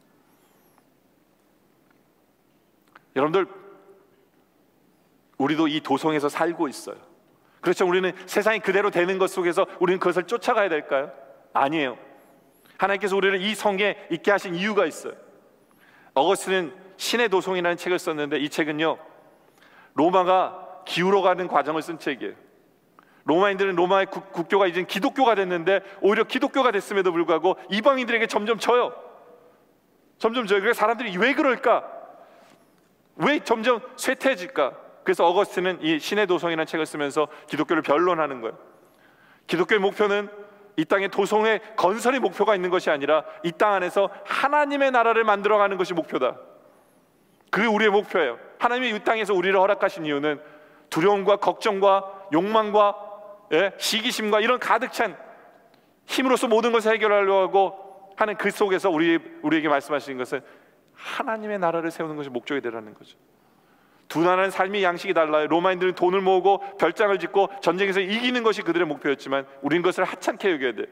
S1: 여러분들, 우리도 이 도성에서 살고 있어요. 그렇죠? 우리는 세상이 그대로 되는 것 속에서 우리는 그것을 쫓아가야 될까요? 아니에요. 하나님께서 우리를 이 성에 있게 하신 이유가 있어요. 어거스틴은 신의 도성이라는 책을 썼는데, 이 책은요, 로마가 기울어가는 과정을 쓴 책이에요. 로마인들은 로마의 국교가 이제 기독교가 됐는데 오히려 기독교가 됐음에도 불구하고 이방인들에게 점점 져요. 그래서 사람들이 왜 그럴까? 왜 점점 쇠퇴해질까? 그래서 어거스틴은 이 신의 도성이라는 책을 쓰면서 기독교를 변론하는 거예요. 기독교의 목표는 이 땅의 도성의 건설이 목표가 있는 것이 아니라 이 땅 안에서 하나님의 나라를 만들어가는 것이 목표다. 그게 우리의 목표예요. 하나님이 이 땅에서 우리를 허락하신 이유는 두려움과 걱정과 욕망과 시기심과 이런 가득 찬 힘으로써 모든 것을 해결하려고 하는 그 속에서 우리에게 말씀하시는 것은 하나님의 나라를 세우는 것이 목적이 되라는 거죠. 두 나라는 삶의 양식이 달라요. 로마인들은 돈을 모으고 별장을 짓고 전쟁에서 이기는 것이 그들의 목표였지만 우리는 그것을 하찮게 여겨야 돼.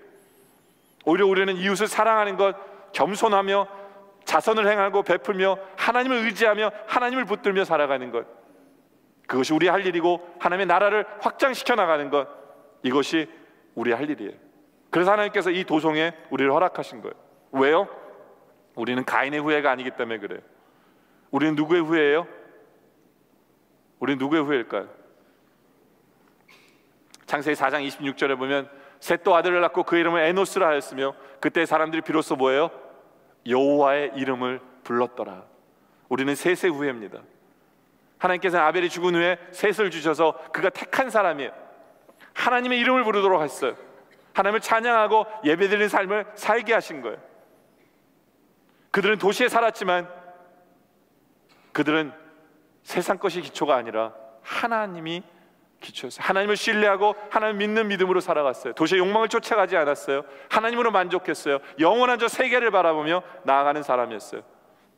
S1: 오히려 우리는 이웃을 사랑하는 것, 겸손하며 자선을 행하고 베풀며 하나님을 의지하며 하나님을 붙들며 살아가는 것, 그것이 우리 할 일이고 하나님의 나라를 확장시켜 나가는 것, 이것이 우리 할 일이에요. 그래서 하나님께서 이 도성에 우리를 허락하신 거예요. 왜요? 우리는 가인의 후예가 아니기 때문에 그래요. 우리는 누구의 후예예요? 우리는 누구의 후예일까요? 창세기 4장 26절에 보면 셋도 아들을 낳고 그 이름을 에노스라 하였으며 그때 사람들이 비로소 뭐예요? 여호와의 이름을 불렀더라. 우리는 셋의 후예입니다. 하나님께서는 아벨이 죽은 후에 셋을 주셔서 그가 택한 사람이에요. 하나님의 이름을 부르도록 했어요. 하나님을 찬양하고 예배드리는 삶을 살게 하신 거예요. 그들은 도시에 살았지만 그들은 세상 것이 기초가 아니라 하나님이 기초였어요. 하나님을 신뢰하고 하나님을 믿는 믿음으로 살아갔어요. 도시의 욕망을 쫓아가지 않았어요. 하나님으로 만족했어요. 영원한 저 세계를 바라보며 나아가는 사람이었어요.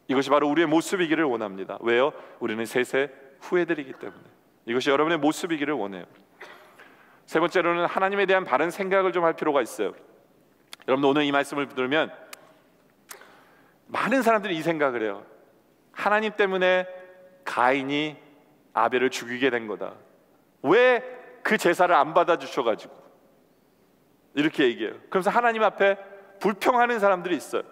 S1: 이것이 바로 우리의 모습이기를 원합니다. 왜요? 우리는 셋의 후예들이기 때문에. 이것이 여러분의 모습이기를 원해요. 세 번째로는 하나님에 대한 바른 생각을 좀 할 필요가 있어요. 여러분 오늘 이 말씀을 들으면 많은 사람들이 이 생각을 해요. 하나님 때문에 가인이 아벨을 죽이게 된 거다. 왜 그 제사를 안 받아주셔가지고 이렇게 얘기해요. 그러면서 하나님 앞에 불평하는 사람들이 있어요.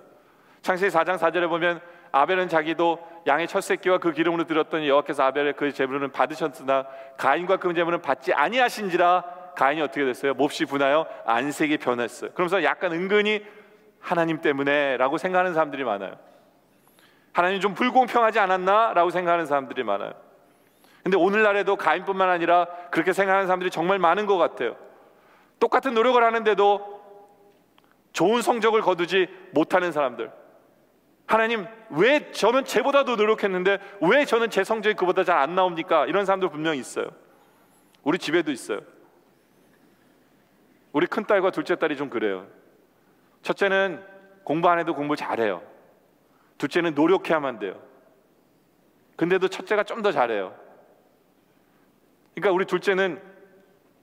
S1: 창세기 4장 4절에 보면 아벨은 자기도 양의 첫 새끼와 그 기름으로 드렸더니 여호와께서 아벨의 그 제물은 받으셨으나 가인과 그 제물은 받지 아니하신지라 가인이 어떻게 됐어요? 몹시 분하여 안색이 변했어요. 그러면서 약간 은근히 하나님 때문에 라고 생각하는 사람들이 많아요. 하나님 좀 불공평하지 않았나? 라고 생각하는 사람들이 많아요. 근데 오늘날에도 가인뿐만 아니라 그렇게 생각하는 사람들이 정말 많은 것 같아요. 똑같은 노력을 하는데도 좋은 성적을 거두지 못하는 사람들. 하나님 왜 저는 쟤보다도 노력했는데 왜 저는 제 성적이 그보다 잘 안 나옵니까? 이런 사람들 분명히 있어요. 우리 집에도 있어요. 우리 큰딸과 둘째 딸이 좀 그래요. 첫째는 공부 안 해도 공부 잘해요. 둘째는 노력해야만 돼요. 근데도 첫째가 좀 더 잘해요. 그러니까 우리 둘째는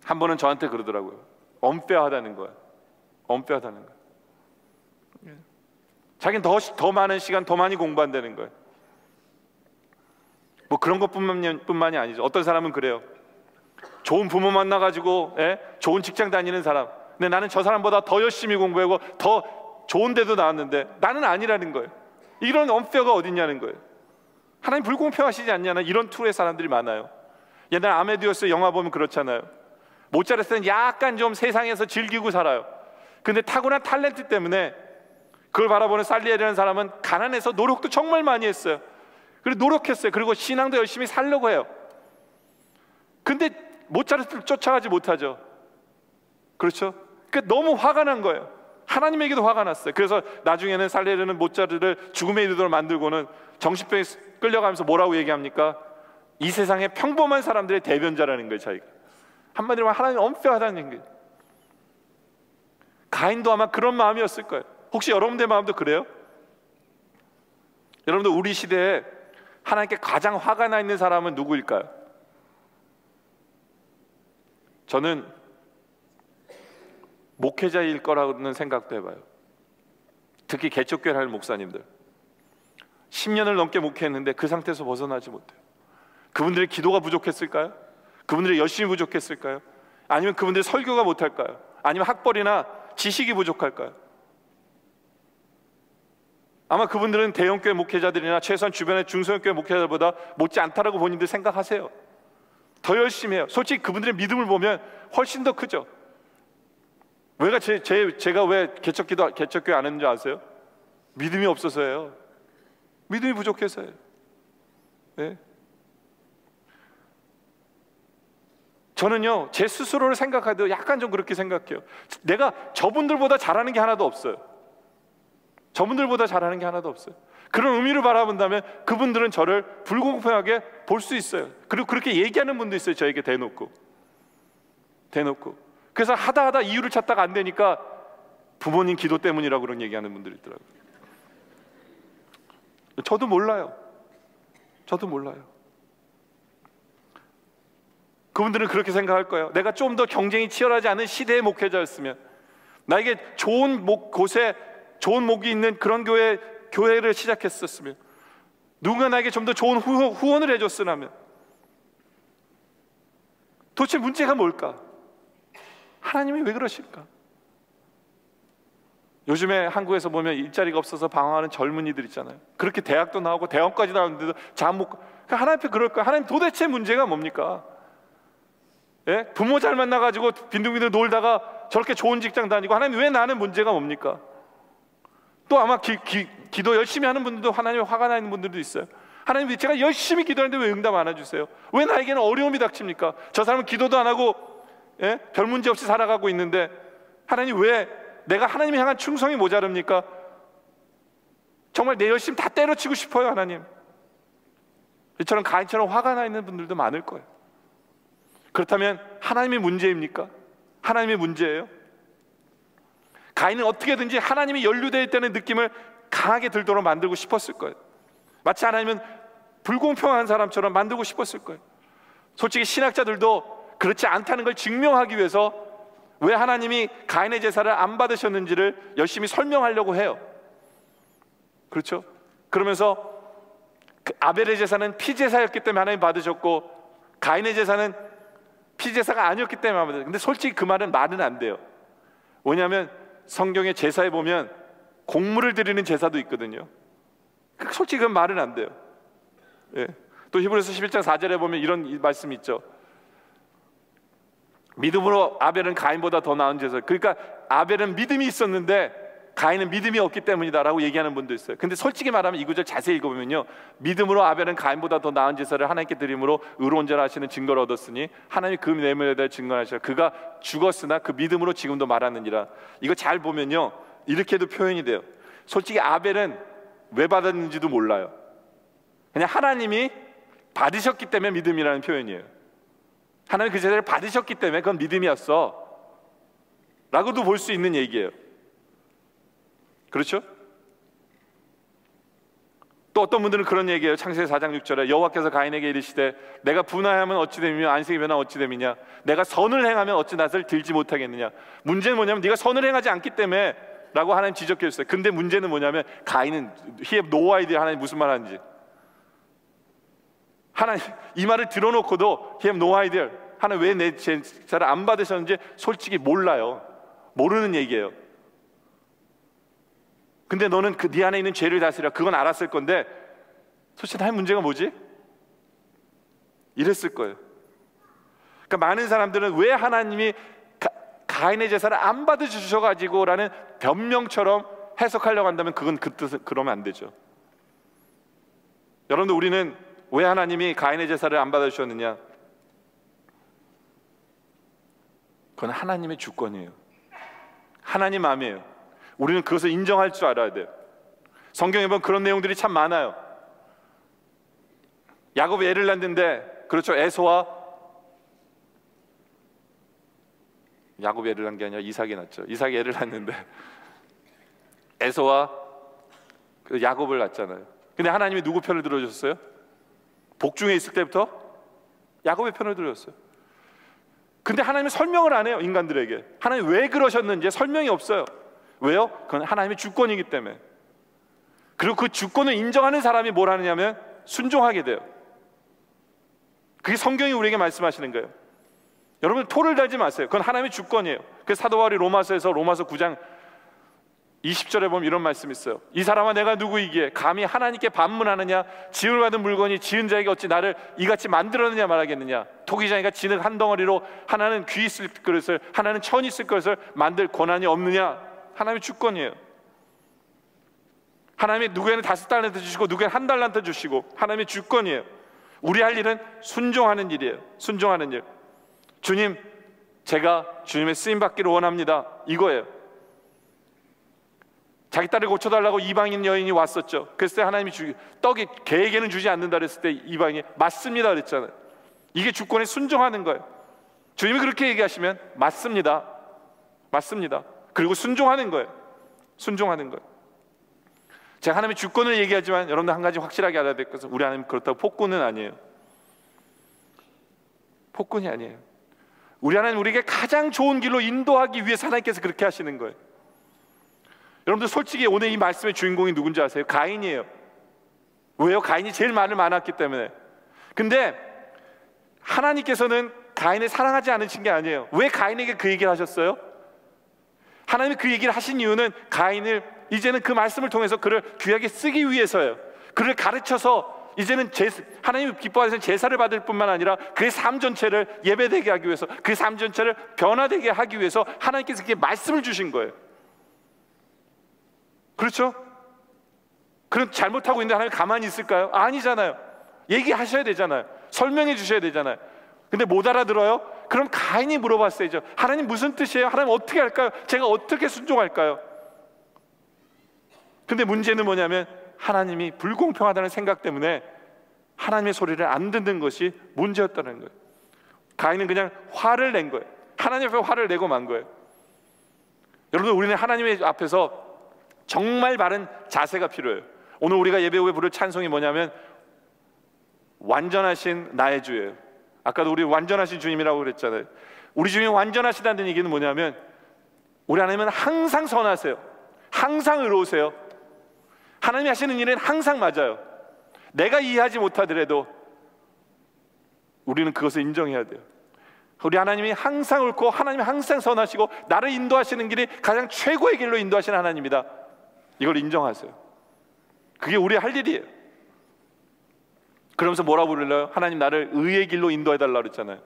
S1: 한 번은 저한테 그러더라고요. unfair하다는 거야. unfair하다는 거야. 자기는 더 많은 시간 더 많이 공부한다는 거예요. 뭐 그런 것뿐만이 아니죠. 어떤 사람은 그래요. 좋은 부모 만나가지고 좋은 직장 다니는 사람, 근데 나는 저 사람보다 더 열심히 공부하고 더 좋은 데도 나왔는데 나는 아니라는 거예요. 이런 unfair가 어딨냐는 거예요. 하나님 불공평하시지 않냐는 이런 투의 사람들이 많아요. 옛날 아메디우스 영화 보면 그렇잖아요. 모차르트는 약간 좀 세상에서 즐기고 살아요. 근데 타고난 탤런트 때문에 그걸 바라보는 살리에라는 사람은 가난해서 노력도 정말 많이 했어요. 그리고 노력했어요. 그리고 신앙도 열심히 살려고 해요. 근데 모차르트를 쫓아가지 못하죠. 그렇죠? 그러니까 너무 화가 난 거예요. 하나님에게도 화가 났어요. 그래서 나중에는 살리에르는 모차르트를 죽음에 이르도록 만들고는 정신병에 끌려가면서 뭐라고 얘기합니까? 이 세상의 평범한 사람들의 대변자라는 거예요. 자기가 한마디로 말하면 하나님 엄폐하다는 거예요. 가인도 아마 그런 마음이었을 거예요. 혹시 여러분들 마음도 그래요? 여러분들 우리 시대에 하나님께 가장 화가 나 있는 사람은 누구일까요? 저는 목회자일 거라는 생각도 해봐요. 특히 개척교회를 하는 목사님들 10년을 넘게 목회했는데 그 상태에서 벗어나지 못해요. 그분들의 기도가 부족했을까요? 그분들의 열심이 부족했을까요? 아니면 그분들의 설교가 못할까요? 아니면 학벌이나 지식이 부족할까요? 아마 그분들은 대형교회 목회자들이나 최소한 주변의 중소형교회 목회자들보다 못지 않다라고 본인들 생각하세요. 더 열심히 해요. 솔직히 그분들의 믿음을 보면 훨씬 더 크죠. 제가 왜 개척교회 안 했는지 아세요? 믿음이 없어서예요. 믿음이 부족해서예요. 네? 저는요 제 스스로를 생각하도 약간 좀 그렇게 생각해요. 내가 저분들보다 잘하는 게 하나도 없어요. 저분들보다 잘하는 게 하나도 없어요. 그런 의미로 바라본다면 그분들은 저를 불공평하게 볼 수 있어요. 그리고 그렇게 얘기하는 분도 있어요. 저에게 대놓고. 그래서 하다 이유를 찾다가 안 되니까 부모님 기도 때문이라고 그런 얘기하는 분들이 있더라고요. 저도 몰라요. 그분들은 그렇게 생각할 거예요. 내가 좀 더 경쟁이 치열하지 않은 시대의 목회자였으면, 나에게 좋은 곳에 좋은 목이 있는 그런 교회를 시작했었으면, 누군가 나에게 좀 더 좋은 후원을 해줬으면. 도대체 문제가 뭘까? 하나님이 왜 그러실까? 요즘에 한국에서 보면 일자리가 없어서 방황하는 젊은이들 있잖아요. 그렇게 대학도 나오고 대학까지 나오는데도 잠 못. 하나님 앞에 그럴까요? 하나님 도대체 문제가 뭡니까? 예? 부모 잘 만나가지고 빈둥빈둥 놀다가 저렇게 좋은 직장 다니고, 하나님 왜 나는 문제가 뭡니까? 또 아마 기도 열심히 하는 분들도 하나님의 화가 나 있는 분들도 있어요. 하나님, 제가 열심히 기도하는데 왜 응답 안 해주세요? 왜 나에게는 어려움이 닥칩니까? 저 사람은 기도도 안 하고 별 문제 없이 살아가고 있는데 하나님 왜 내가 하나님을 향한 충성이 모자릅니까? 정말 내 열심 다 때려치고 싶어요. 하나님, 이처럼 가인처럼 화가 나 있는 분들도 많을 거예요. 그렇다면 하나님이 문제입니까? 하나님이 문제예요? 가인은 어떻게든지 하나님이 연루되어 있다는 느낌을 강하게 들도록 만들고 싶었을 거예요. 마치 하나님은 불공평한 사람처럼 만들고 싶었을 거예요. 솔직히 신학자들도 그렇지 않다는 걸 증명하기 위해서 왜 하나님이 가인의 제사를 안 받으셨는지를 열심히 설명하려고 해요. 그렇죠? 그러면서 아벨의 제사는 피제사였기 때문에 하나님 받으셨고, 가인의 제사는 피제사가 아니었기 때문에 받으셨어요. 근데 솔직히 그 말은 안 돼요. 왜냐하면 성경의 제사에 보면 곡물을 드리는 제사도 있거든요. 솔직히 그건 말은 안 돼요. 예. 또 히브리서 11장 4절에 보면 이런 말씀이 있죠. 믿음으로 아벨은 가인보다 더 나은 제사. 그러니까 아벨은 믿음이 있었는데 가인은 믿음이 없기 때문이다라고 얘기하는 분도 있어요. 근데 솔직히 말하면 이 구절 자세히 읽어보면요, 믿음으로 아벨은 가인보다 더 나은 제사를 하나님께 드림으로 의로운 자라 하시는 증거를 얻었으니 하나님이 그 내면에 대해 증거하시라. 그가 죽었으나 그 믿음으로 지금도 말하느니라. 이거 잘 보면요, 이렇게도 표현이 돼요. 솔직히 아벨은 왜 받았는지도 몰라요. 그냥 하나님이 받으셨기 때문에 믿음이라는 표현이에요. 하나님 그 제사를 받으셨기 때문에 그건 믿음이었어 라고도 볼 수 있는 얘기예요. 그렇죠? 또 어떤 분들은 그런 얘기예요. 창세기 4장 6절에 여호와께서 가인에게 이르시되 내가 분하여하면 어찌 됨이며 안식이 변하면 어찌 됨이냐, 내가 선을 행하면 어찌 낫을 들지 못하겠느냐. 문제는 뭐냐면 네가 선을 행하지 않기 때문에 라고 하나님 지적해 주셨어요. 근데 문제는 뭐냐면 가인은 he have no idea 하나님 무슨 말 하는지. 하나님 이 말을 들어놓고도 he have no idea 하나님 왜 내 제사를 안 받으셨는지 솔직히 몰라요. 모르는 얘기예요. 근데 너는 네 안에 있는 죄를 다스리라, 그건 알았을 건데 솔직히 나의 문제가 뭐지? 이랬을 거예요. 그러니까 많은 사람들은 왜 하나님이 가인의 제사를 안 받으셔가지고 라는 변명처럼 해석하려고 한다면 그건 그 뜻은 그러면 안 되죠. 여러분들, 우리는 왜 하나님이 가인의 제사를 안 받으셨느냐? 그건 하나님의 주권이에요. 하나님 마음이에요. 우리는 그것을 인정할 줄 알아야 돼요. 성경에 보면 그런 내용들이 참 많아요. 야곱이 애를 낳는데, 그렇죠, 에서와 야곱이 애를 낳은 게 아니라 이삭이 낳죠. 이삭이 애를 낳는데 에서와 야곱을 낳잖아요. 근데 하나님이 누구 편을 들어주셨어요? 복중에 있을 때부터 야곱의 편을 들어줬어요. 근데 하나님은 설명을 안 해요. 인간들에게 하나님 왜 그러셨는지 설명이 없어요. 왜요? 그건 하나님의 주권이기 때문에. 그리고 그 주권을 인정하는 사람이 뭘 하느냐면 순종하게 돼요. 그게 성경이 우리에게 말씀하시는 거예요. 여러분, 토를 달지 마세요. 그건 하나님의 주권이에요. 그래서 사도 바울이 로마서 9장 20절에 보면 이런 말씀이 있어요. 이 사람아, 내가 누구이기에 감히 하나님께 반문하느냐? 지음을 받은 물건이 지은 자에게 어찌 나를 이같이 만들었느냐 말하겠느냐? 토기장이가 진흙 한 덩어리로 하나는 귀 있을 그릇을, 하나는 천 있을 것을 만들 권한이 없느냐? 하나님의 주권이에요. 하나님이 누구에는 5달란트 주시고 누구에는 1달란트 주시고 하나님의 주권이에요. 우리 할 일은 순종하는 일이에요. 순종하는 일. 주님, 제가 주님의 쓰임 받기를 원합니다. 이거예요. 자기 딸을 고쳐달라고 이방인 여인이 왔었죠. 그랬을 때 하나님이 떡이 개에게는 주지 않는다 그랬을 때 이방인이 맞습니다 그랬잖아요. 이게 주권에 순종하는 거예요. 주님이 그렇게 얘기하시면 맞습니다. 맞습니다. 그리고 순종하는 거예요. 순종하는 거예요. 제가 하나님의 주권을 얘기하지만 여러분들 한 가지 확실하게 알아야 될 것은 우리 하나님 그렇다고 폭군은 아니에요. 폭군이 아니에요. 우리 하나님 우리에게 가장 좋은 길로 인도하기 위해서 하나님께서 그렇게 하시는 거예요. 여러분들 솔직히 오늘 이 말씀의 주인공이 누군지 아세요? 가인이에요. 왜요? 가인이 제일 말을 많았기 때문에. 근데 하나님께서는 가인을 사랑하지 않으신 게 아니에요. 왜 가인에게 그 얘기를 하셨어요? 하나님이 그 얘기를 하신 이유는 가인을 이제는 그 말씀을 통해서 그를 귀하게 쓰기 위해서예요. 그를 가르쳐서 이제는 하나님이 기뻐하시는 제사를 받을 뿐만 아니라 그의 삶 전체를 예배되게 하기 위해서, 그 삶 전체를 변화되게 하기 위해서 하나님께서 그렇게 말씀을 주신 거예요. 그렇죠? 그럼 잘못하고 있는데 하나님 가만히 있을까요? 아니잖아요. 얘기하셔야 되잖아요. 설명해 주셔야 되잖아요. 근데 못 알아들어요? 그럼 가인이 물어봤어야죠. 하나님 무슨 뜻이에요? 하나님 어떻게 할까요? 제가 어떻게 순종할까요? 근데 문제는 뭐냐면 하나님이 불공평하다는 생각 때문에 하나님의 소리를 안 듣는 것이 문제였다는 거예요. 가인은 그냥 화를 낸 거예요. 하나님 앞에 화를 내고 만 거예요. 여러분, 우리는 하나님의 앞에서 정말 바른 자세가 필요해요. 오늘 우리가 예배 후에 부를 찬송이 뭐냐면 완전하신 나의 주예요. 아까도 우리 완전하신 주님이라고 그랬잖아요. 우리 주님이 완전하시다는 얘기는 뭐냐면 우리 하나님은 항상 선하세요. 항상 의로우세요. 하나님이 하시는 일은 항상 맞아요. 내가 이해하지 못하더라도 우리는 그것을 인정해야 돼요. 우리 하나님이 항상 옳고 하나님이 항상 선하시고 나를 인도하시는 길이 가장 최고의 길로 인도하시는 하나님이다. 이걸 인정하세요. 그게 우리 할 일이에요. 그러면서 뭐라고 부르려요? 하나님 나를 의의 길로 인도해달라고 그랬잖아요.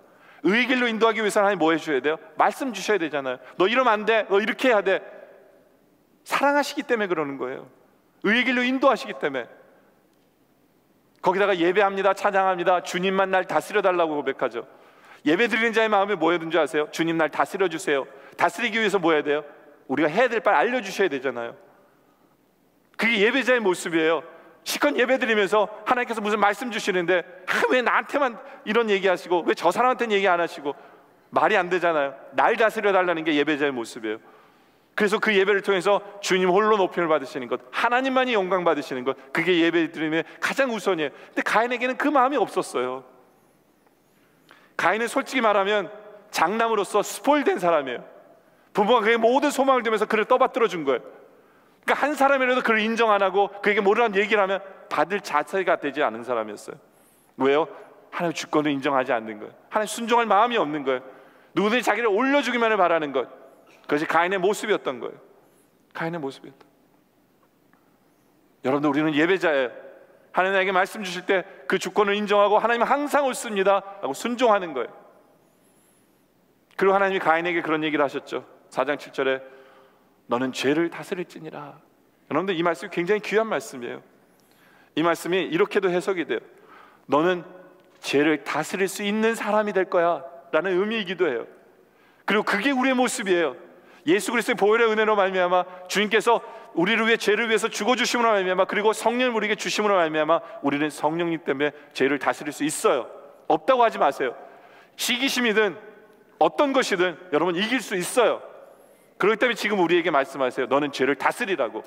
S1: 의의 길로 인도하기 위해서 하나님 뭐 해주셔야 돼요? 말씀 주셔야 되잖아요. 너 이러면 안 돼. 너 이렇게 해야 돼. 사랑하시기 때문에 그러는 거예요. 의의 길로 인도하시기 때문에. 거기다가 예배합니다, 찬양합니다, 주님만 날 다스려달라고 고백하죠. 예배 드리는 자의 마음에 뭐였는지 아세요? 주님 날 다스려 주세요. 다스리기 위해서 뭐 해야 돼요? 우리가 해야 될 바를 알려주셔야 되잖아요. 그게 예배자의 모습이에요. 시컷 예배 드리면서 하나님께서 무슨 말씀 주시는데 왜 나한테만 이런 얘기하시고 왜 저 사람한테는 얘기 안 하시고, 말이 안 되잖아요. 날 다스려 달라는 게 예배자의 모습이에요. 그래서 그 예배를 통해서 주님 홀로 높임을 받으시는 것, 하나님만이 영광 받으시는 것, 그게 예배 드림의 가장 우선이에요. 근데 가인에게는 그 마음이 없었어요. 가인은 솔직히 말하면 장남으로서 스포일된 사람이에요. 부모가 그의 모든 소망을 두면서 그를 떠받들어 준 거예요. 그러니까 한 사람이라도 그를 인정 안 하고 그에게 뭐라는 얘기를 하면 받을 자세가 되지 않은 사람이었어요. 왜요? 하나님의 주권을 인정하지 않는 거예요. 하나님 순종할 마음이 없는 거예요. 누구든지 자기를 올려주기만을 바라는 것, 그것이 가인의 모습이었던 거예요. 가인의 모습이었다. 여러분들, 우리는 예배자예요. 하나님에게 말씀 주실 때 그 주권을 인정하고 하나님은 항상 옳습니다 라고 순종하는 거예요. 그리고 하나님이 가인에게 그런 얘기를 하셨죠. 4장 7절에 너는 죄를 다스릴지니라. 여러분들, 이 말씀이 굉장히 귀한 말씀이에요. 이 말씀이 이렇게도 해석이 돼요. 너는 죄를 다스릴 수 있는 사람이 될 거야 라는 의미이기도 해요. 그리고 그게 우리의 모습이에요. 예수 그리스도의 보혈의 은혜로 말미암아 주님께서 우리를 위해 죄를 위해서 죽어주심으로 말미암아, 그리고 성령을 우리에게 주심으로 말미암아 우리는 성령님 때문에 죄를 다스릴 수 있어요. 없다고 하지 마세요. 시기심이든 어떤 것이든 여러분 이길 수 있어요. 그렇기 때문에 지금 우리에게 말씀하세요. 너는 죄를 다스리라고.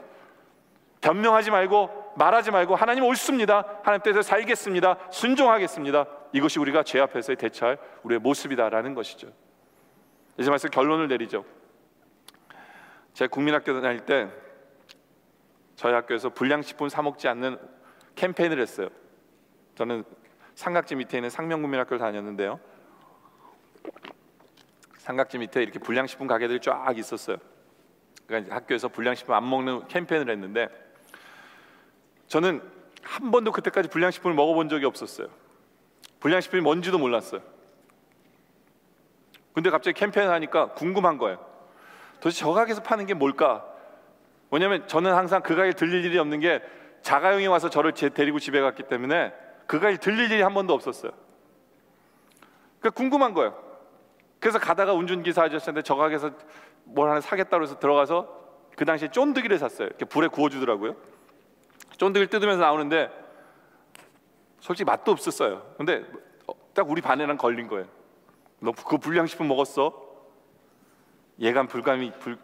S1: 변명하지 말고 말하지 말고 하나님 옳습니다, 하나님 뜻대로 살겠습니다, 순종하겠습니다, 이것이 우리가 죄 앞에서 대처할 우리의 모습이다라는 것이죠. 이제 말씀 결론을 내리죠. 제가 국민학교 다닐 때 저희 학교에서 불량식품 사 먹지 않는 캠페인을 했어요. 저는 삼각지 밑에 있는 상명국민학교를 다녔는데요, 삼각지 밑에 이렇게 불량식품 가게들이 쫙 있었어요. 그러니까 학교에서 불량식품 안 먹는 캠페인을 했는데 저는 한 번도 그때까지 불량식품을 먹어본 적이 없었어요. 불량식품이 뭔지도 몰랐어요. 근데 갑자기 캠페인을 하니까 궁금한 거예요. 도대체 저 가게에서 파는 게 뭘까? 왜냐면 저는 항상 그 가게에 들릴 일이 없는 게 자가용이 와서 저를 데리고 집에 갔기 때문에 그 가게에 들릴 일이 한 번도 없었어요. 그러니까 궁금한 거예요. 그래서 가다가 운전기사 아저씨한테 저 가게에서 뭘 하나 사겠다고 해서 들어가서 그 당시에 쫀득이를 샀어요. 이렇게 불에 구워주더라고요. 쫀득이를 뜯으면서 나오는데 솔직히 맛도 없었어요. 근데 딱 우리 반에랑 걸린 거예요. 너 그거 불량식품 먹었어?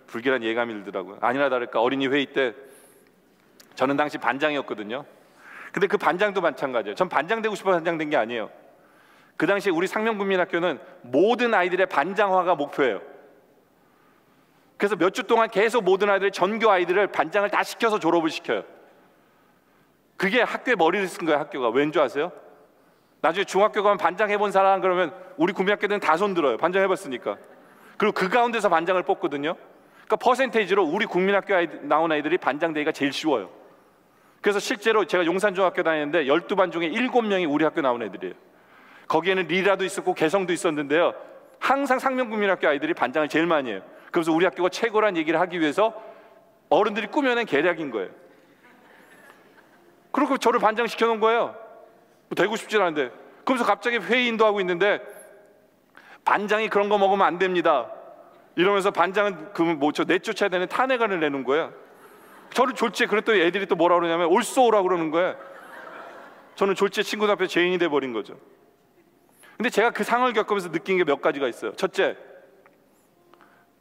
S1: 불길한 예감이 들더라고요. 아니나 다를까 어린이 회의 때 저는 당시 반장이었거든요. 근데 그 반장도 마찬가지예요. 전 반장 되고 싶어서 반장 된 게 아니에요. 그 당시 우리 상명국민학교는 모든 아이들의 반장화가 목표예요. 그래서 몇 주 동안 계속 모든 아이들의 전교 아이들을 반장을 다 시켜서 졸업을 시켜요. 그게 학교에 머리를 쓴 거예요. 학교가 왠 줄 아세요? 나중에 중학교 가면 반장 해본 사람 그러면 우리 국민학교들은 다 손들어요. 반장 해봤으니까. 그리고 그 가운데서 반장을 뽑거든요. 그러니까 퍼센테이지로 우리 국민학교 나온 아이들이 반장 되기가 제일 쉬워요. 그래서 실제로 제가 용산중학교 다니는데 12반 중에 7명이 우리 학교 나온 애들이에요. 거기에는 리라도 있었고 개성도 있었는데요, 항상 상명국민학교 아이들이 반장을 제일 많이 해요. 그래서 우리 학교가 최고란 얘기를 하기 위해서 어른들이 꾸며낸 계략인 거예요. 그리고 저를 반장시켜 놓은 거예요. 되고 싶진 않은데. 그러면서 갑자기 회의 인도하고 있는데 반장이 그런 거 먹으면 안 됩니다 이러면서 반장은 저 내쫓아야 되는 탄핵안을 내는 거예요. 저를 졸지에 그랬더니 애들이 또 뭐라 그러냐면 옳소 오라 그러는 거예요. 저는 졸지에 친구들 앞에 죄인이 돼버린 거죠. 근데 제가 그 상황을 겪으면서 느낀 게 몇 가지가 있어요. 첫째,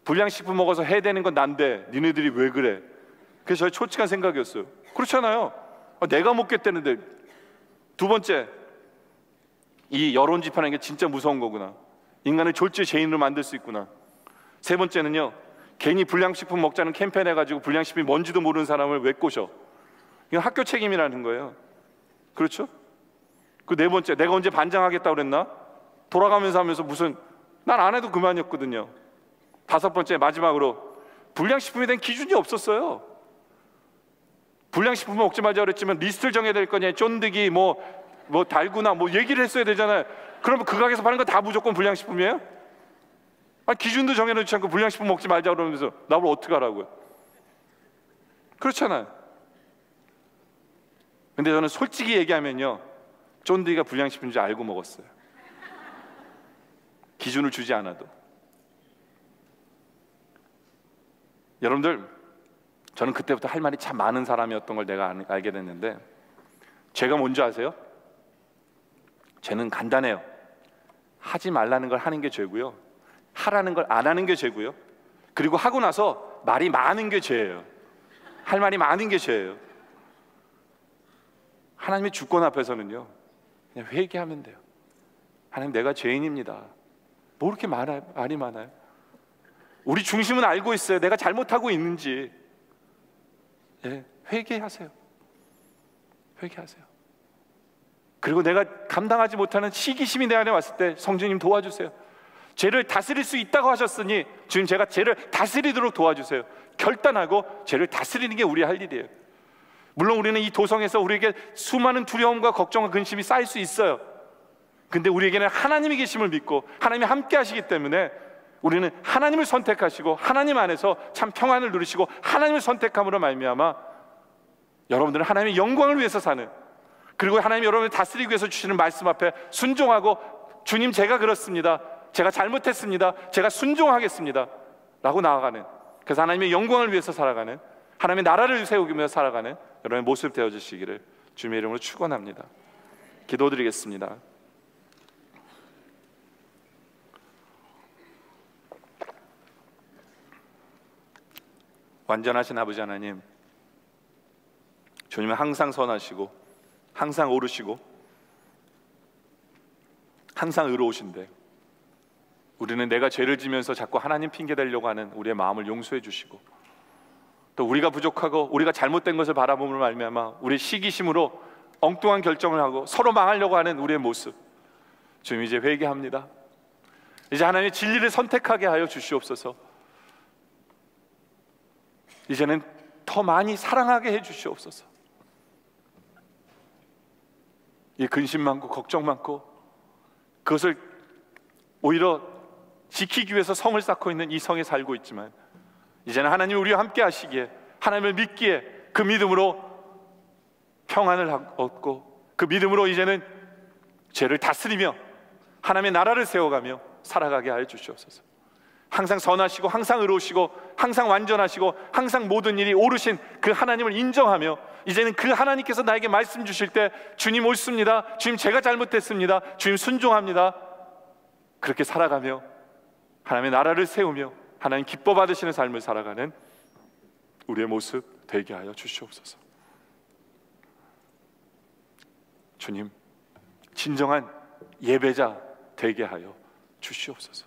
S1: 불량식품 먹어서 해대는 건 난데 니네들이 왜 그래? 그래서 저의 솔직한 생각이었어요. 그렇잖아요. 내가 먹겠다는데. 두 번째, 이 여론 집하는 게 진짜 무서운 거구나. 인간을 졸지에 죄인으로 만들 수 있구나. 세 번째는요, 괜히 불량식품 먹자는 캠페인 해가지고 불량식품이 뭔지도 모르는 사람을 왜 꼬셔? 이건 학교 책임이라는 거예요. 그렇죠? 그 네 번째, 내가 언제 반장하겠다고 그랬나? 돌아가면서 하면서 무슨 난 안 해도 그만이었거든요. 다섯 번째, 마지막으로 불량식품에 대한 기준이 없었어요. 불량식품 먹지 말자 그랬지만 리스트를 정해야 될 거냐, 쫀득이 뭐 달구나 뭐 얘기를 했어야 되잖아요. 그러면 그 가게에서 파는 거 다 무조건 불량식품이에요? 기준도 정해놓지 않고 불량식품 먹지 말자 그러면서 나보고 어떻게 하라고요? 그렇잖아요. 근데 저는 솔직히 얘기하면요, 쫀득이가 불량식품인 줄 알고 먹었어요. 기준을 주지 않아도. 여러분들, 저는 그때부터 할 말이 참 많은 사람이었던 걸 내가 알게 됐는데, 죄가 뭔지 아세요? 죄는 간단해요. 하지 말라는 걸 하는 게 죄고요, 하라는 걸 안 하는 게 죄고요, 그리고 하고 나서 말이 많은 게 죄예요. 할 말이 많은 게 죄예요. 하나님의 주권 앞에서는요, 그냥 회개하면 돼요. 하나님, 내가 죄인입니다. 뭐 그렇게 말이 많아요? 우리 중심은 알고 있어요. 내가 잘못하고 있는지. 회개하세요. 회개하세요. 그리고 내가 감당하지 못하는 시기심이 내 안에 왔을 때 성주님 도와주세요. 죄를 다스릴 수 있다고 하셨으니 주님, 제가 죄를 다스리도록 도와주세요. 결단하고 죄를 다스리는 게 우리 할 일이에요. 물론 우리는 이 도성에서 우리에게 수많은 두려움과 걱정과 근심이 쌓일 수 있어요. 근데 우리에게는 하나님이 계심을 믿고 하나님이 함께 하시기 때문에 우리는 하나님을 선택하시고 하나님 안에서 참 평안을 누리시고 하나님을 선택함으로 말미암아 여러분들은 하나님의 영광을 위해서 사는, 그리고 하나님이 여러분을 다스리기 위해서 주시는 말씀 앞에 순종하고, 주님 제가 그렇습니다, 제가 잘못했습니다, 제가 순종하겠습니다 라고 나아가는, 그래서 하나님의 영광을 위해서 살아가는, 하나님의 나라를 세우기 위해서 살아가는 여러분의 모습 되어주시기를 주님의 이름으로 축원합니다. 기도드리겠습니다. 완전하신 아버지 하나님, 주님은 항상 선하시고 항상 옳으시고 항상 의로우신데, 우리는 내가 죄를 지면서 자꾸 하나님 핑계 대려고 하는 우리의 마음을 용서해 주시고, 또 우리가 부족하고 우리가 잘못된 것을 바라봄으로 말미암아 우리 시기심으로 엉뚱한 결정을 하고 서로 망하려고 하는 우리의 모습, 주님 이제 회개합니다. 이제 하나님의 진리를 선택하게 하여 주시옵소서. 이제는 더 많이 사랑하게 해 주시옵소서. 이 근심 많고 걱정 많고 그것을 오히려 지키기 위해서 성을 쌓고 있는 이 성에 살고 있지만, 이제는 하나님이 우리와 함께 하시기에, 하나님을 믿기에 그 믿음으로 평안을 얻고, 그 믿음으로 이제는 죄를 다스리며 하나님의 나라를 세워가며 살아가게 하여 주시옵소서. 항상 선하시고 항상 의로우시고 항상 완전하시고 항상 모든 일이 옳으신 그 하나님을 인정하며, 이제는 그 하나님께서 나에게 말씀 주실 때 주님 옳습니다, 주님 제가 잘못했습니다, 주님 순종합니다, 그렇게 살아가며 하나님의 나라를 세우며 하나님 기뻐 받으시는 삶을 살아가는 우리의 모습 되게 하여 주시옵소서. 주님, 진정한 예배자 되게 하여 주시옵소서.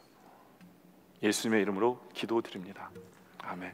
S1: 예수님의 이름으로 기도드립니다. 아멘.